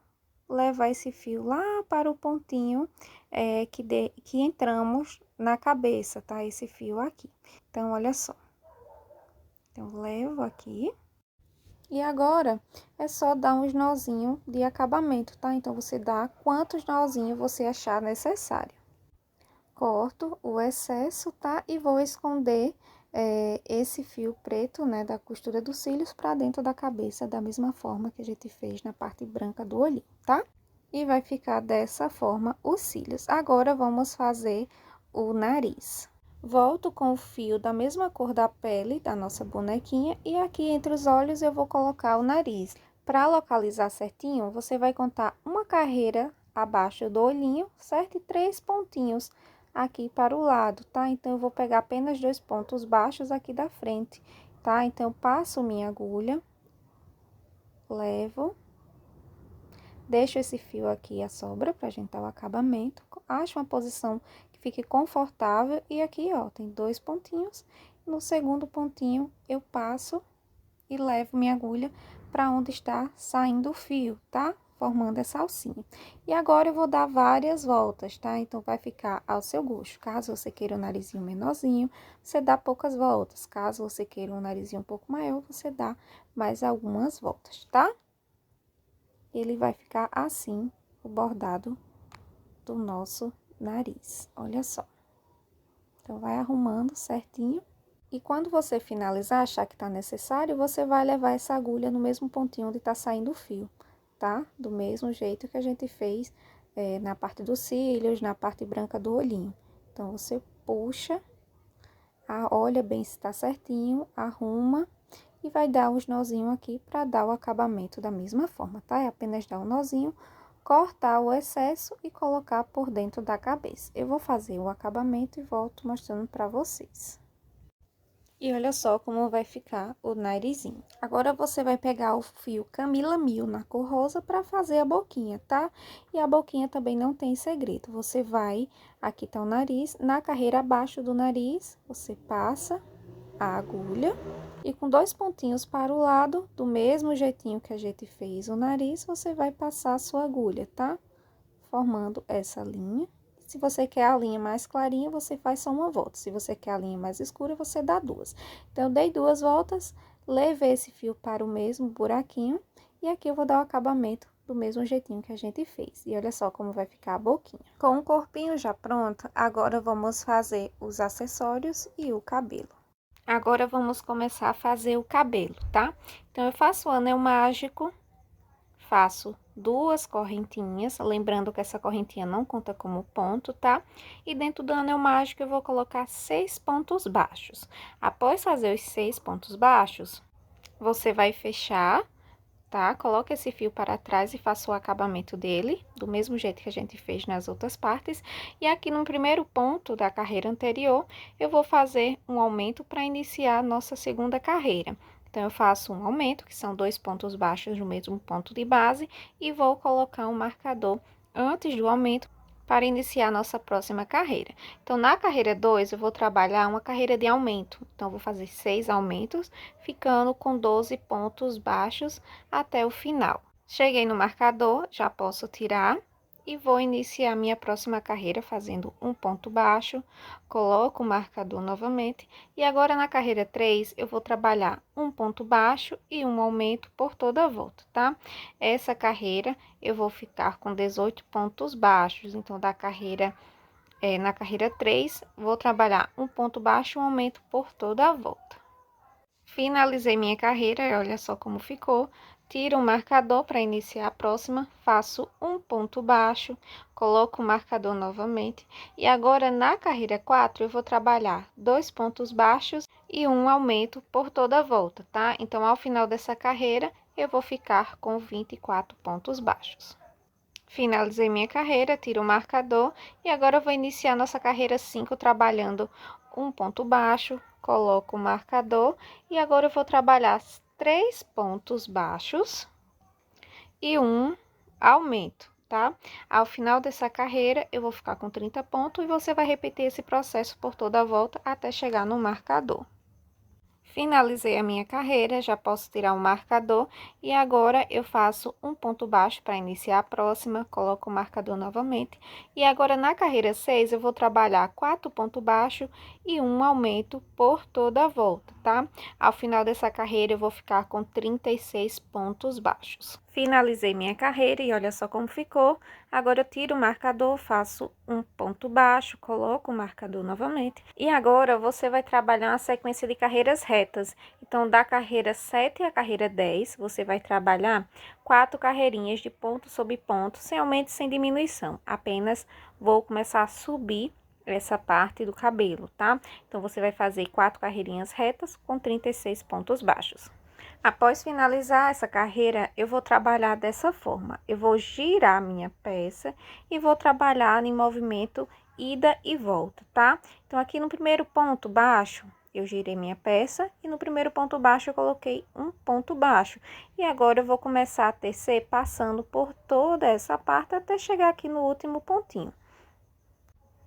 levar esse fio lá para o pontinho que entramos na cabeça, tá? Esse fio aqui. Então, olha só. Então, levo aqui. E agora, é só dar uns nozinhos de acabamento, tá? Então, você dá quantos nozinhos você achar necessário. Corto o excesso, tá? E vou esconder esse fio preto, né, da costura dos cílios para dentro da cabeça, da mesma forma que a gente fez na parte branca do olhinho, tá? E vai ficar dessa forma os cílios. Agora, vamos fazer o nariz. Volto com o fio da mesma cor da pele da nossa bonequinha e aqui entre os olhos eu vou colocar o nariz. Para localizar certinho, você vai contar uma carreira abaixo do olhinho, certo? E 3 pontinhos aqui para o lado, tá? Então, eu vou pegar apenas 2 pontos baixos aqui da frente, tá? Então, eu passo minha agulha, levo, deixo esse fio aqui a sobra pra gente dar o acabamento, acho uma posição que fique confortável e aqui, ó, tem 2 pontinhos, no segundo pontinho eu passo e levo minha agulha para onde está saindo o fio, tá? Formando essa alcinha. E agora eu vou dar várias voltas, tá? Então, vai ficar ao seu gosto. Caso você queira um narizinho menorzinho, você dá poucas voltas. Caso você queira um narizinho um pouco maior, você dá mais algumas voltas, tá? Ele vai ficar assim, o bordado do nosso nariz. Olha só. Então, vai arrumando certinho. E quando você finalizar, achar que tá necessário, você vai levar essa agulha no mesmo pontinho onde tá saindo o fio, tá? Do mesmo jeito que a gente fez na parte dos cílios, na parte branca do olhinho. Então, você puxa, olha bem se tá certinho, arruma e vai dar uns nozinhos aqui pra dar o acabamento da mesma forma, tá? É apenas dar um nozinho, cortar o excesso e colocar por dentro da cabeça. Eu vou fazer o acabamento e volto mostrando pra vocês. E olha só como vai ficar o narizinho. Agora, você vai pegar o fio Camila Mil na cor rosa para fazer a boquinha, tá? E a boquinha também não tem segredo. Você vai, aqui tá o nariz, na carreira abaixo do nariz, você passa a agulha e com 2 pontinhos para o lado, do mesmo jeitinho que a gente fez o nariz, você vai passar a sua agulha, tá? Formando essa linha. Se você quer a linha mais clarinha, você faz só uma volta. Se você quer a linha mais escura, você dá 2. Então, eu dei 2 voltas, levei esse fio para o mesmo buraquinho. E aqui eu vou dar o acabamento do mesmo jeitinho que a gente fez. E olha só como vai ficar a boquinha. Com o corpinho já pronto, agora vamos fazer os acessórios e o cabelo. Agora, vamos começar a fazer o cabelo, tá? Então, eu faço o anel mágico. Faço 2 correntinhas, lembrando que essa correntinha não conta como ponto, tá? E dentro do anel mágico eu vou colocar 6 pontos baixos. Após fazer os 6 pontos baixos, você vai fechar, tá? Coloca esse fio para trás e faça o acabamento dele, do mesmo jeito que a gente fez nas outras partes. E aqui no primeiro ponto da carreira anterior, eu vou fazer um aumento para iniciar a nossa segunda carreira. Então, eu faço um aumento, que são 2 pontos baixos no mesmo ponto de base, e vou colocar um marcador antes do aumento para iniciar a nossa próxima carreira. Então, na carreira 2, eu vou trabalhar uma carreira de aumento. Então, vou fazer 6 aumentos, ficando com 12 pontos baixos até o final. Cheguei no marcador, já posso tirar. E vou iniciar minha próxima carreira fazendo um ponto baixo, coloco o marcador novamente. E agora, na carreira 3, eu vou trabalhar um ponto baixo e um aumento por toda a volta, tá? Essa carreira, eu vou ficar com 18 pontos baixos. Então, na carreira 3, vou trabalhar um ponto baixo e um aumento por toda a volta. Finalizei minha carreira, olha só como ficou. Tiro o marcador para iniciar a próxima, faço um ponto baixo, coloco o marcador novamente. E agora, na carreira 4, eu vou trabalhar 2 pontos baixos e um aumento por toda a volta, tá? Então, ao final dessa carreira, eu vou ficar com 24 pontos baixos. Finalizei minha carreira, tiro o marcador e agora eu vou iniciar nossa carreira 5 trabalhando um ponto baixo, coloco o marcador e agora eu vou trabalhar 3 pontos baixos e um aumento, tá? Ao final dessa carreira, eu vou ficar com 30 pontos e você vai repetir esse processo por toda a volta até chegar no marcador. Finalizei a minha carreira, já posso tirar o marcador e agora eu faço um ponto baixo para iniciar a próxima, coloco o marcador novamente. E agora na carreira 6 eu vou trabalhar 4 pontos baixos e um aumento por toda a volta, tá? Ao final dessa carreira eu vou ficar com 36 pontos baixos. Finalizei minha carreira e olha só como ficou. Agora eu tiro o marcador, faço um ponto baixo, coloco o marcador novamente. E agora você vai trabalhar uma sequência de carreiras retas. Então, da carreira 7 à carreira 10, você vai trabalhar 4 carreirinhas de ponto sobre ponto, sem aumento e sem diminuição. Apenas vou começar a subir essa parte do cabelo, tá? Então, você vai fazer 4 carreirinhas retas com 36 pontos baixos. Após finalizar essa carreira, eu vou trabalhar dessa forma. Eu vou girar minha peça e vou trabalhar em movimento ida e volta, tá? Então, aqui no primeiro ponto baixo, eu girei minha peça e no primeiro ponto baixo eu coloquei um ponto baixo. E agora eu vou começar a tecer passando por toda essa parte até chegar aqui no último pontinho.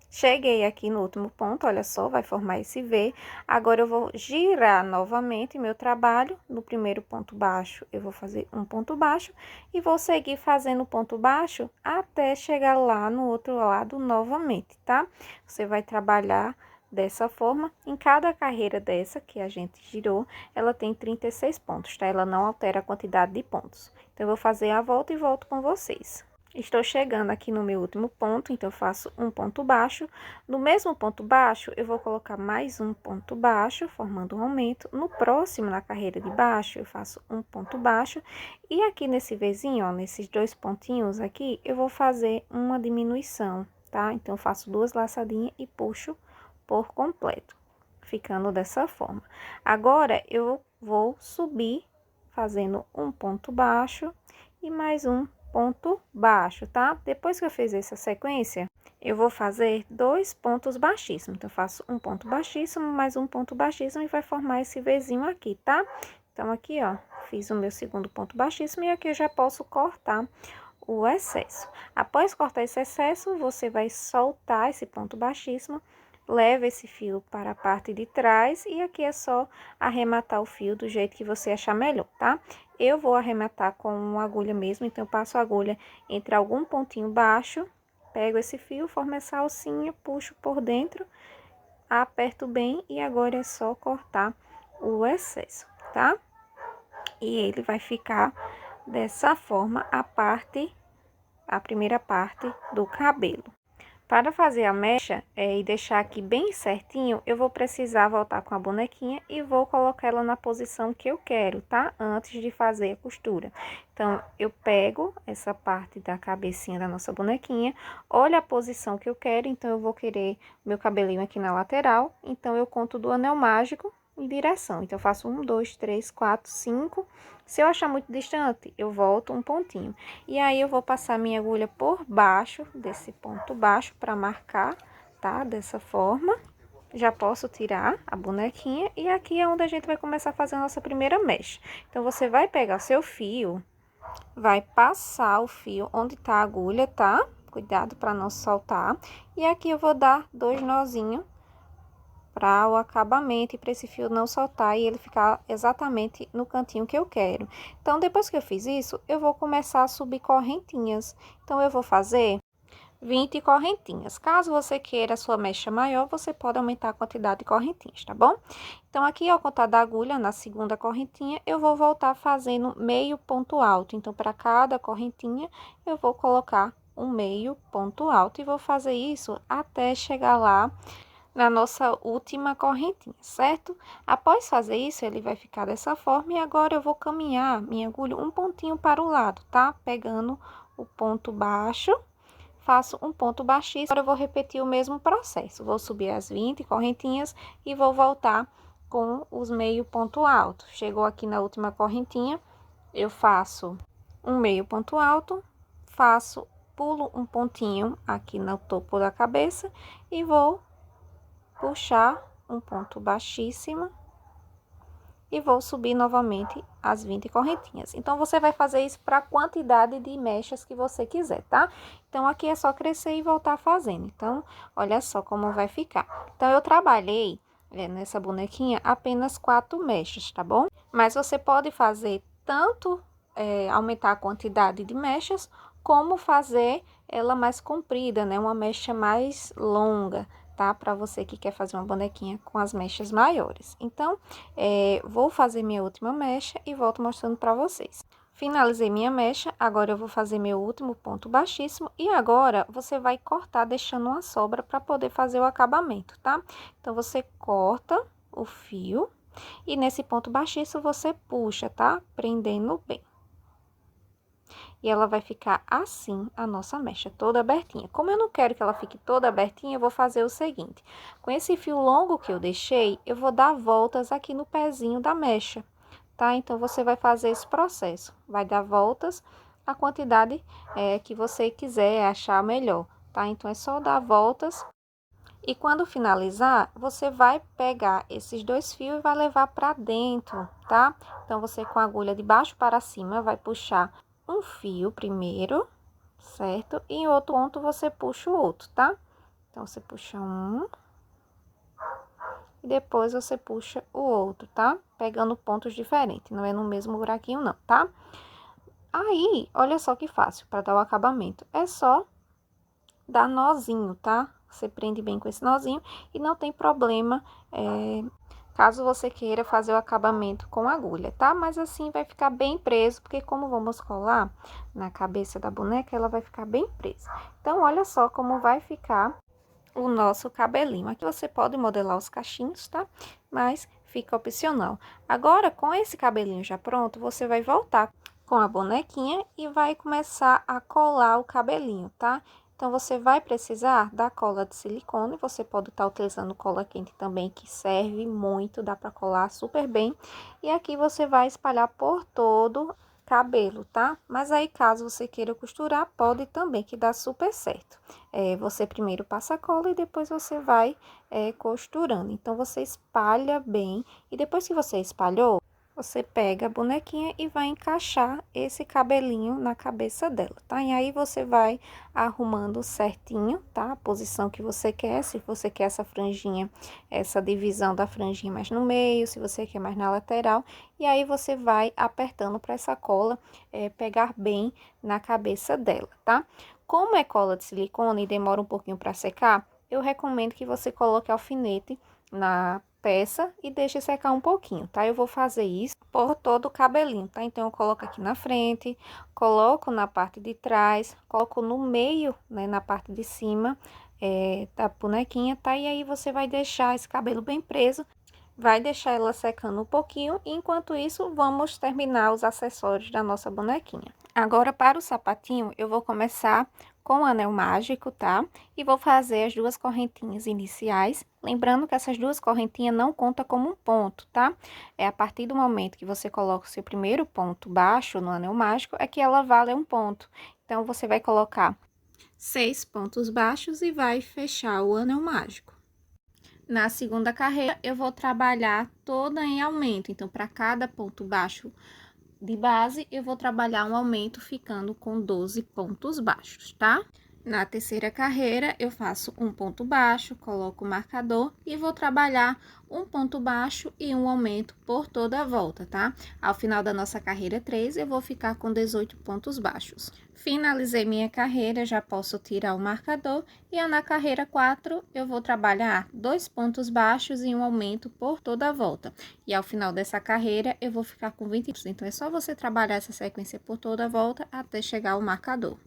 Cheguei aqui no último ponto, olha só, vai formar esse V. Agora, eu vou girar novamente meu trabalho. No primeiro ponto baixo, eu vou fazer um ponto baixo e vou seguir fazendo ponto baixo até chegar lá no outro lado novamente, tá? Você vai trabalhar dessa forma. Em cada carreira dessa que a gente girou, ela tem 36 pontos, tá? Ela não altera a quantidade de pontos. Então, eu vou fazer a volta e volto com vocês. Estou chegando aqui no meu último ponto, então eu faço um ponto baixo. No mesmo ponto baixo, eu vou colocar mais um ponto baixo, formando um aumento. No próximo, na carreira de baixo, eu faço um ponto baixo. E aqui nesse Vzinho, ó, nesses dois pontinhos aqui, eu vou fazer uma diminuição, tá? Então, eu faço 2 laçadinhas e puxo por completo, ficando dessa forma. Agora, eu vou subir fazendo um ponto baixo e mais um ponto baixo, tá? Depois que eu fiz essa sequência, eu vou fazer 2 pontos baixíssimos. Então, eu faço um ponto baixíssimo, mais um ponto baixíssimo e vai formar esse Vzinho aqui, tá? Então, aqui, ó, fiz o meu segundo ponto baixíssimo e aqui eu já posso cortar o excesso. Após cortar esse excesso, você vai soltar esse ponto baixíssimo, leva esse fio para a parte de trás e aqui é só arrematar o fio do jeito que você achar melhor, tá? Eu vou arrematar com uma agulha mesmo, então eu passo a agulha entre algum pontinho baixo, pego esse fio, formo essa alcinha, puxo por dentro, aperto bem e agora é só cortar o excesso, tá? E ele vai ficar dessa forma a primeira parte do cabelo. Para fazer a mecha e deixar aqui bem certinho, eu vou precisar voltar com a bonequinha e vou colocar ela na posição que eu quero, tá? Antes de fazer a costura. Então, eu pego essa parte da cabecinha da nossa bonequinha, olho a posição que eu quero, então eu vou querer meu cabelinho aqui na lateral, então eu conto do anel mágico em direção. Então, eu faço 1, 2, 3, 4, 5. Se eu achar muito distante, eu volto um pontinho. E aí, eu vou passar minha agulha por baixo desse ponto baixo para marcar, tá? Dessa forma. Já posso tirar a bonequinha. E aqui é onde a gente vai começar a fazer a nossa primeira mecha. Então, você vai pegar seu fio, vai passar o fio onde tá a agulha, tá? Cuidado para não soltar. E aqui eu vou dar 2 nozinhos para o acabamento e para esse fio não soltar e ele ficar exatamente no cantinho que eu quero. Então, depois que eu fiz isso, eu vou começar a subir correntinhas. Então, eu vou fazer 20 correntinhas. Caso você queira a sua mecha maior, você pode aumentar a quantidade de correntinhas, tá bom? Então, aqui ao contar da agulha, na segunda correntinha, eu vou voltar fazendo meio ponto alto. Então, para cada correntinha, eu vou colocar um meio ponto alto e vou fazer isso até chegar lá na nossa última correntinha, certo? Após fazer isso, ele vai ficar dessa forma e agora eu vou caminhar minha agulha um pontinho para o lado, tá? Pegando o ponto baixo, faço um ponto baixíssimo, agora eu vou repetir o mesmo processo. Vou subir as 20 correntinhas e vou voltar com os meio ponto alto. Chegou aqui na última correntinha, eu faço um meio ponto alto, pulo um pontinho aqui no topo da cabeça e vou puxar um ponto baixíssimo e vou subir novamente as 20 correntinhas. Então, você vai fazer isso para a quantidade de mechas que você quiser, tá? Então, aqui é só crescer e voltar fazendo. Então, olha só como vai ficar. Então, eu trabalhei nessa bonequinha apenas 4 mechas, tá bom? Mas você pode fazer tanto aumentar a quantidade de mechas, como fazer ela mais comprida, né? Uma mecha mais longa, tá? Para você que quer fazer uma bonequinha com as mechas maiores. Então, vou fazer minha última mecha e volto mostrando para vocês. Finalizei minha mecha, agora eu vou fazer meu último ponto baixíssimo e agora você vai cortar deixando uma sobra para poder fazer o acabamento, tá? Então, você corta o fio e nesse ponto baixíssimo você puxa, tá? Prendendo bem. E ela vai ficar assim, a nossa mecha, toda abertinha. Como eu não quero que ela fique toda abertinha, eu vou fazer o seguinte. Com esse fio longo que eu deixei, eu vou dar voltas aqui no pezinho da mecha, tá? Então, você vai fazer esse processo. Vai dar voltas a quantidade que você quiser, achar melhor, tá? Então, é só dar voltas. E quando finalizar, você vai pegar esses 2 fios e vai levar para dentro, tá? Então, você com a agulha de baixo para cima vai puxar um fio primeiro, certo? E em outro ponto você puxa o outro, tá? Então, você puxa um e depois você puxa o outro, tá? Pegando pontos diferentes, não é no mesmo buraquinho não, tá? Aí, olha só que fácil para dar o acabamento. É só dar nozinho, tá? Você prende bem com esse nozinho e não tem problema caso você queira fazer o acabamento com agulha, tá? Mas assim vai ficar bem preso, porque como vamos colar na cabeça da boneca, ela vai ficar bem presa. Então, olha só como vai ficar o nosso cabelinho. Aqui você pode modelar os cachinhos, tá? Mas fica opcional. Agora, com esse cabelinho já pronto, você vai voltar com a bonequinha e vai começar a colar o cabelinho, tá? Então, você vai precisar da cola de silicone, você pode estar utilizando cola quente também, que serve muito, dá para colar super bem. E aqui você vai espalhar por todo cabelo, tá? Mas aí, caso você queira costurar, pode também, que dá super certo. Você primeiro passa a cola e depois você vai costurando. Então, você espalha bem e depois que você espalhou, você pega a bonequinha e vai encaixar esse cabelinho na cabeça dela, tá? E aí, você vai arrumando certinho, tá? A posição que você quer, se você quer essa franjinha, essa divisão da franjinha mais no meio, se você quer mais na lateral. E aí, você vai apertando para essa cola pegar bem na cabeça dela, tá? Como é cola de silicone e demora um pouquinho para secar, eu recomendo que você coloque alfinete na peça e deixe secar um pouquinho, tá? Eu vou fazer isso por todo o cabelinho, tá? Então, eu coloco aqui na frente, coloco na parte de trás, coloco no meio, né, na parte de cima da bonequinha, tá? E aí, você vai deixar esse cabelo bem preso, vai deixar ela secando um pouquinho, e enquanto isso, vamos terminar os acessórios da nossa bonequinha. Agora, para o sapatinho, eu vou começar com o anel mágico, tá? E vou fazer as 2 correntinhas iniciais. Lembrando que essas 2 correntinhas não contam como um ponto, tá? É a partir do momento que você coloca o seu primeiro ponto baixo no anel mágico, é que ela vale um ponto. Então, você vai colocar 6 pontos baixos e vai fechar o anel mágico. Na segunda carreira, eu vou trabalhar toda em aumento. Então, para cada ponto baixo de base, eu vou trabalhar um aumento ficando com 12 pontos baixos, tá? Na terceira carreira, eu faço um ponto baixo, coloco o marcador e vou trabalhar um ponto baixo e um aumento por toda a volta, tá? Ao final da nossa carreira 3, eu vou ficar com 18 pontos baixos. Finalizei minha carreira, já posso tirar o marcador e na carreira 4, eu vou trabalhar 2 pontos baixos e um aumento por toda a volta. E ao final dessa carreira, eu vou ficar com 20. Então, é só você trabalhar essa sequência por toda a volta até chegar ao marcador.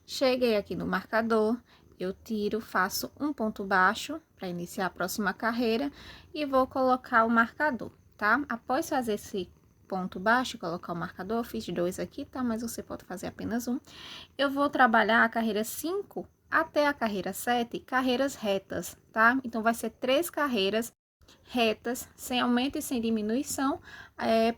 Cheguei aqui no marcador, eu tiro, faço um ponto baixo para iniciar a próxima carreira e vou colocar o marcador, tá? Após fazer esse ponto baixo e colocar o marcador, eu fiz 2 aqui, tá? Mas você pode fazer apenas um. Eu vou trabalhar a carreira 5 até a carreira 7, carreiras retas, tá? Então, vai ser 3 carreiras retas, sem aumento e sem diminuição,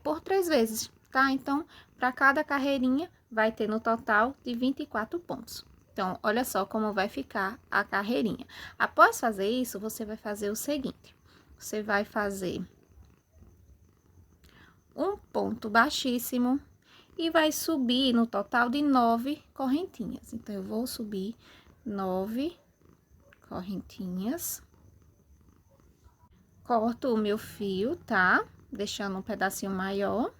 por 3 vezes, tá? Então, para cada carreirinha, vai ter no total de 24 pontos. Então, olha só como vai ficar a carreirinha. Após fazer isso, você vai fazer o seguinte. Você vai fazer um ponto baixíssimo e vai subir no total de 9 correntinhas. Então, eu vou subir 9 correntinhas. Corto o meu fio, tá? Deixando um pedacinho maior.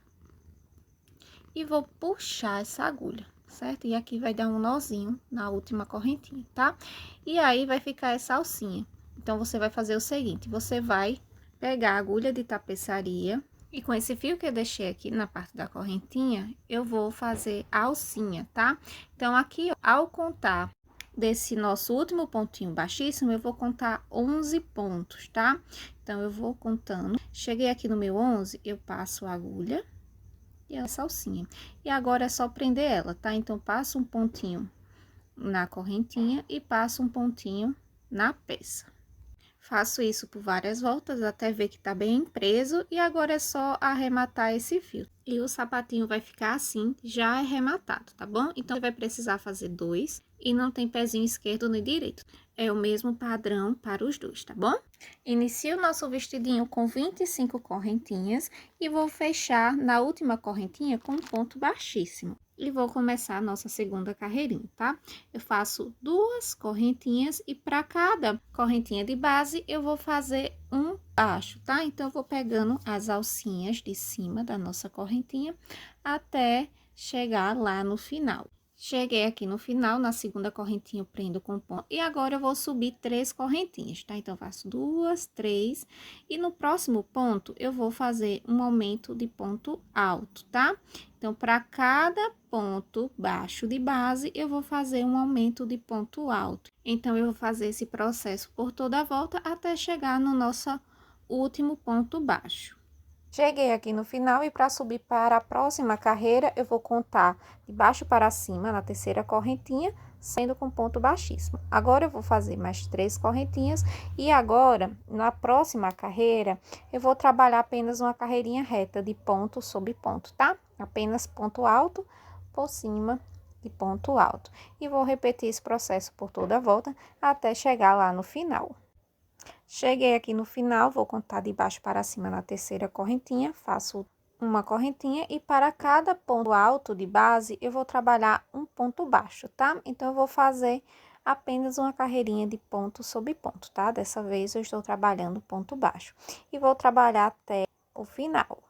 E vou puxar essa agulha, certo? E aqui vai dar um nozinho na última correntinha, tá? E aí, vai ficar essa alcinha. Então, você vai fazer o seguinte, você vai pegar a agulha de tapeçaria e com esse fio que eu deixei aqui na parte da correntinha, eu vou fazer a alcinha, tá? Então, aqui, ao contar desse nosso último pontinho baixíssimo, eu vou contar 11 pontos, tá? Então, eu vou contando. Cheguei aqui no meu 11, eu passo a agulha e a salsinha. E agora é só prender ela, tá? Então, passo um pontinho na correntinha e passo um pontinho na peça. Faço isso por várias voltas até ver que tá bem preso e agora é só arrematar esse fio. E o sapatinho vai ficar assim, já arrematado, tá bom? Então, você vai precisar fazer 2 e não tem pezinho esquerdo nem direito. É o mesmo padrão para os dois, tá bom? Inicio o nosso vestidinho com 25 correntinhas e vou fechar na última correntinha com um ponto baixíssimo. E vou começar a nossa segunda carreirinha, tá? Eu faço 2 correntinhas e para cada correntinha de base, eu vou fazer um baixo, tá? Então, eu vou pegando as alcinhas de cima da nossa correntinha até chegar lá no final. Cheguei aqui no final, na segunda correntinha eu prendo com ponto. E agora, eu vou subir 3 correntinhas, tá? Então, eu faço 2, 3. E no próximo ponto, eu vou fazer um aumento de ponto alto, tá? Então, para cada ponto baixo de base, eu vou fazer um aumento de ponto alto. Então, eu vou fazer esse processo por toda a volta até chegar no nosso último ponto baixo. Cheguei aqui no final e para subir para a próxima carreira, eu vou contar de baixo para cima na terceira correntinha, sendo com ponto baixíssimo. Agora, eu vou fazer mais 3 correntinhas e agora, na próxima carreira, eu vou trabalhar apenas uma carreirinha reta de ponto sobre ponto, tá? Apenas ponto alto por cima de ponto alto. E vou repetir esse processo por toda a volta até chegar lá no final. Cheguei aqui no final, vou contar de baixo para cima na terceira correntinha, faço uma correntinha e para cada ponto alto de base, eu vou trabalhar um ponto baixo, tá? Então, eu vou fazer apenas uma carreirinha de ponto sobre ponto, tá? Dessa vez, eu estou trabalhando ponto baixo e vou trabalhar até o final.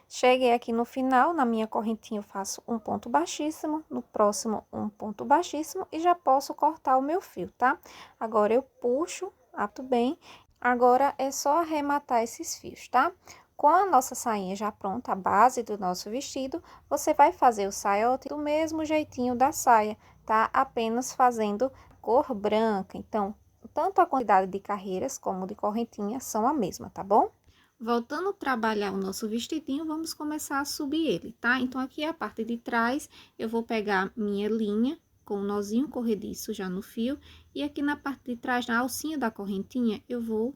Cheguei aqui no final, na minha correntinha eu faço um ponto baixíssimo, no próximo um ponto baixíssimo e já posso cortar o meu fio, tá? Agora, eu puxo. Muito bem, agora é só arrematar esses fios, tá? Com a nossa sainha já pronta, a base do nosso vestido, você vai fazer o saiote do mesmo jeitinho da saia, tá? Apenas fazendo cor branca. Então, tanto a quantidade de carreiras como de correntinha são a mesma, tá bom? Voltando a trabalhar o nosso vestidinho, vamos começar a subir ele, tá? Então, aqui a parte de trás, eu vou pegar minha linha com um nozinho corrediço já no fio. E aqui na parte de trás, na alcinha da correntinha, eu vou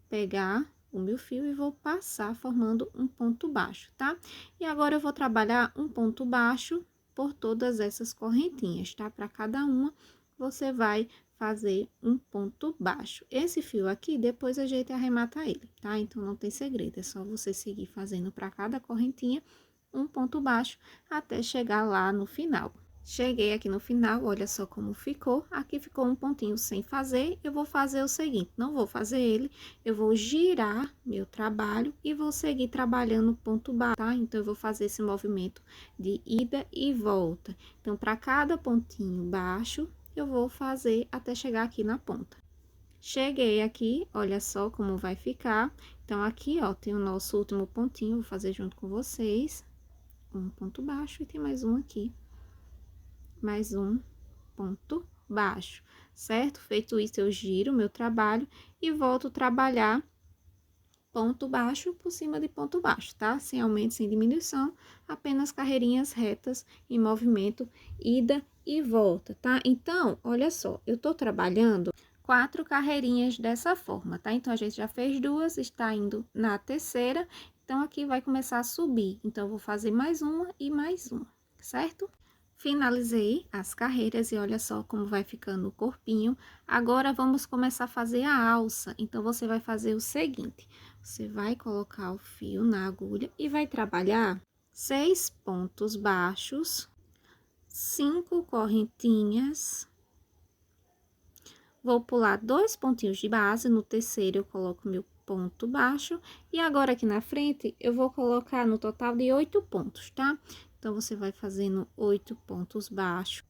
pegar o meu fio e vou passar formando um ponto baixo, tá? E agora, eu vou trabalhar um ponto baixo por todas essas correntinhas, tá? Para cada uma, você vai fazer um ponto baixo. Esse fio aqui, depois a gente arremata ele, tá? Então, não tem segredo, é só você seguir fazendo para cada correntinha um ponto baixo até chegar lá no final. Cheguei aqui no final, olha só como ficou. Aqui ficou um pontinho sem fazer, eu vou fazer o seguinte, não vou fazer ele, eu vou girar meu trabalho e vou seguir trabalhando ponto baixo, tá? Então, eu vou fazer esse movimento de ida e volta. Então, para cada pontinho baixo, eu vou fazer até chegar aqui na ponta. Cheguei aqui, olha só como vai ficar. Então, aqui, ó, tem o nosso último pontinho, vou fazer junto com vocês. Um ponto baixo e tem mais um aqui. Mais um ponto baixo, certo? Feito isso, eu giro o meu trabalho e volto a trabalhar ponto baixo por cima de ponto baixo, tá? Sem aumento, sem diminuição, apenas carreirinhas retas em movimento, ida e volta, tá? Então, olha só, eu tô trabalhando 4 carreirinhas dessa forma, tá? Então, a gente já fez 2, está indo na terceira, então, aqui vai começar a subir. Então, eu vou fazer mais uma e mais uma, certo? Finalizei as carreiras e olha só como vai ficando o corpinho. Agora, vamos começar a fazer a alça. Então, você vai fazer o seguinte, Você vai colocar o fio na agulha e vai trabalhar 6 pontos baixos, 5 correntinhas. Vou pular 2 pontinhos de base, no terceiro eu coloco meu ponto baixo. E agora aqui na frente, eu vou colocar no total de 8 pontos, tá? Então, você vai fazendo 8 pontos baixos,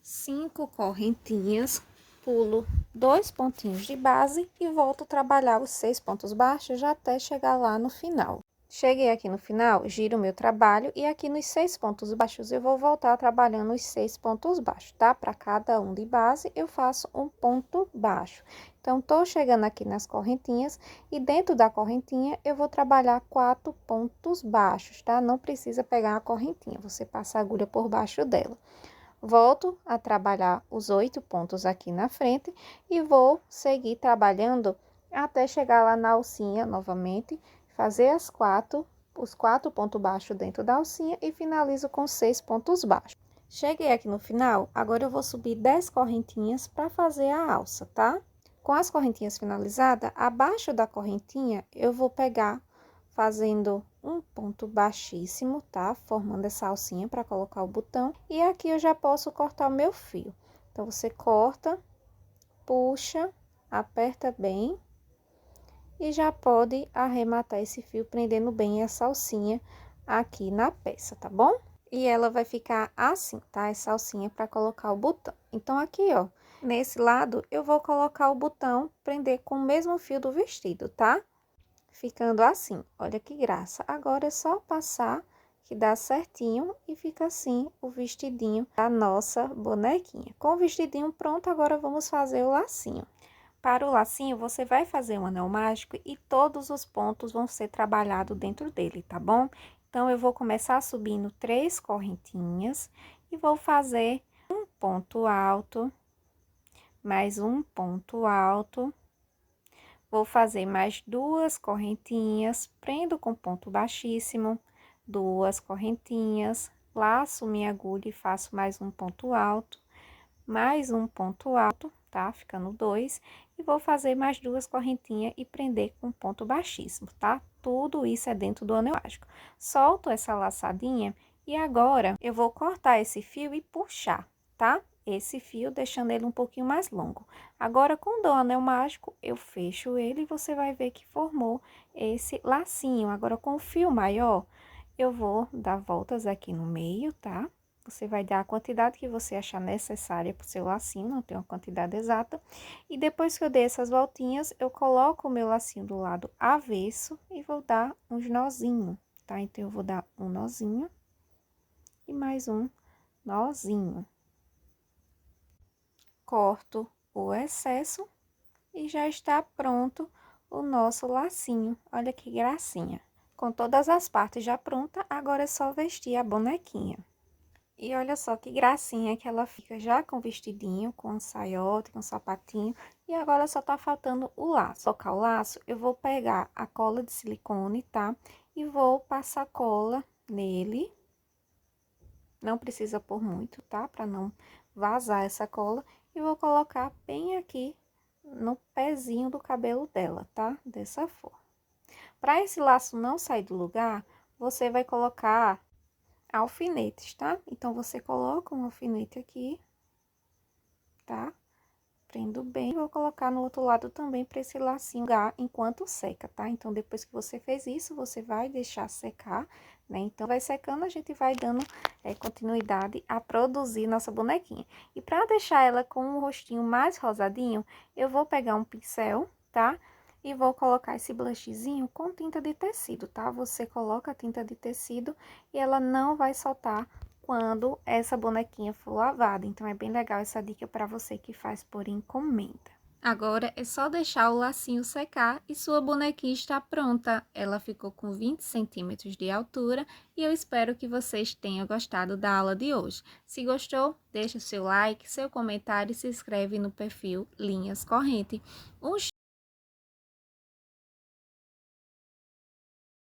5 correntinhas, pulo 2 pontinhos de base e volto a trabalhar os 6 pontos baixos já até chegar lá no final. Cheguei aqui no final, giro o meu trabalho e aqui nos 6 pontos baixos eu vou voltar trabalhando os 6 pontos baixos, tá? Para cada um de base eu faço um ponto baixo. Então, tô chegando aqui nas correntinhas e dentro da correntinha eu vou trabalhar 4 pontos baixos, tá? Não precisa pegar a correntinha, você passa a agulha por baixo dela. Volto a trabalhar os 8 pontos aqui na frente e vou seguir trabalhando até chegar lá na alcinha novamente, fazer os 4 pontos baixos dentro da alcinha e finalizo com 6 pontos baixos. Cheguei aqui no final, agora eu vou subir 10 correntinhas para fazer a alça, tá? Com as correntinhas finalizadas, abaixo da correntinha, eu vou pegar fazendo um ponto baixíssimo, tá? Formando essa alcinha para colocar o botão. E aqui eu já posso cortar o meu fio. Então, você corta, puxa, aperta bem e já pode arrematar esse fio prendendo bem essa alcinha aqui na peça, tá bom? E ela vai ficar assim, tá? Essa alcinha para colocar o botão. Então, aqui, ó, nesse lado, eu vou colocar o botão, prender com o mesmo fio do vestido, tá? Ficando assim, olha que graça. Agora é só passar que dá certinho e fica assim o vestidinho da nossa bonequinha. Com o vestidinho pronto, agora vamos fazer o lacinho. Para o lacinho, você vai fazer um anel mágico e todos os pontos vão ser trabalhados dentro dele, tá bom? Então, eu vou começar subindo 3 correntinhas e vou fazer um ponto alto, mais um ponto alto. Vou fazer mais 2 correntinhas, prendo com ponto baixíssimo, 2 correntinhas, laço minha agulha e faço mais um ponto alto, mais um ponto alto, tá? Ficando 2, e vou fazer mais 2 correntinhas e prender com ponto baixíssimo, tá? Tudo isso é dentro do anel mágico. Solto essa laçadinha e agora eu vou cortar esse fio e puxar, tá? Esse fio, deixando ele um pouquinho mais longo. Agora, com o anel mágico, eu fecho ele e você vai ver que formou esse lacinho. Agora, com o fio maior, eu vou dar voltas aqui no meio, tá? Você vai dar a quantidade que você achar necessária pro seu lacinho, não tem uma quantidade exata. E depois que eu dei essas voltinhas, eu coloco o meu lacinho do lado avesso e vou dar uns nozinhos, tá? Então, eu vou dar um nozinho e mais um nozinho. Corto o excesso e já está pronto o nosso lacinho. Olha que gracinha. Com todas as partes já pronta, agora é só vestir a bonequinha. E olha só que gracinha que ela fica já com o vestidinho, com a saiote, com o sapatinho. E agora só tá faltando o laço. Colocar o laço, eu vou pegar a cola de silicone, tá? E vou passar cola nele. Não precisa pôr muito, tá? Pra não vazar essa cola. E vou colocar bem aqui no pezinho do cabelo dela, tá? Dessa forma. Para esse laço não sair do lugar, você vai colocar alfinetes, tá? Então, você coloca um alfinete aqui, tá? Prendo bem, vou colocar no outro lado também para esse lacinho enquanto seca, tá? Então, depois que você fez isso, você vai deixar secar, né? Então, vai secando, a gente vai dando continuidade a produzir nossa bonequinha. E para deixar ela com um rostinho mais rosadinho, eu vou pegar um pincel, tá? E vou colocar esse blushzinho com tinta de tecido, tá? Você coloca a tinta de tecido e ela não vai soltar quando essa bonequinha for lavada. Então, é bem legal essa dica para você que faz por encomenda. Agora, é só deixar o lacinho secar e sua bonequinha está pronta. Ela ficou com 20 centímetros de altura e eu espero que vocês tenham gostado da aula de hoje. Se gostou, deixa seu like, seu comentário e se inscreve no perfil Linhas Corrente. Um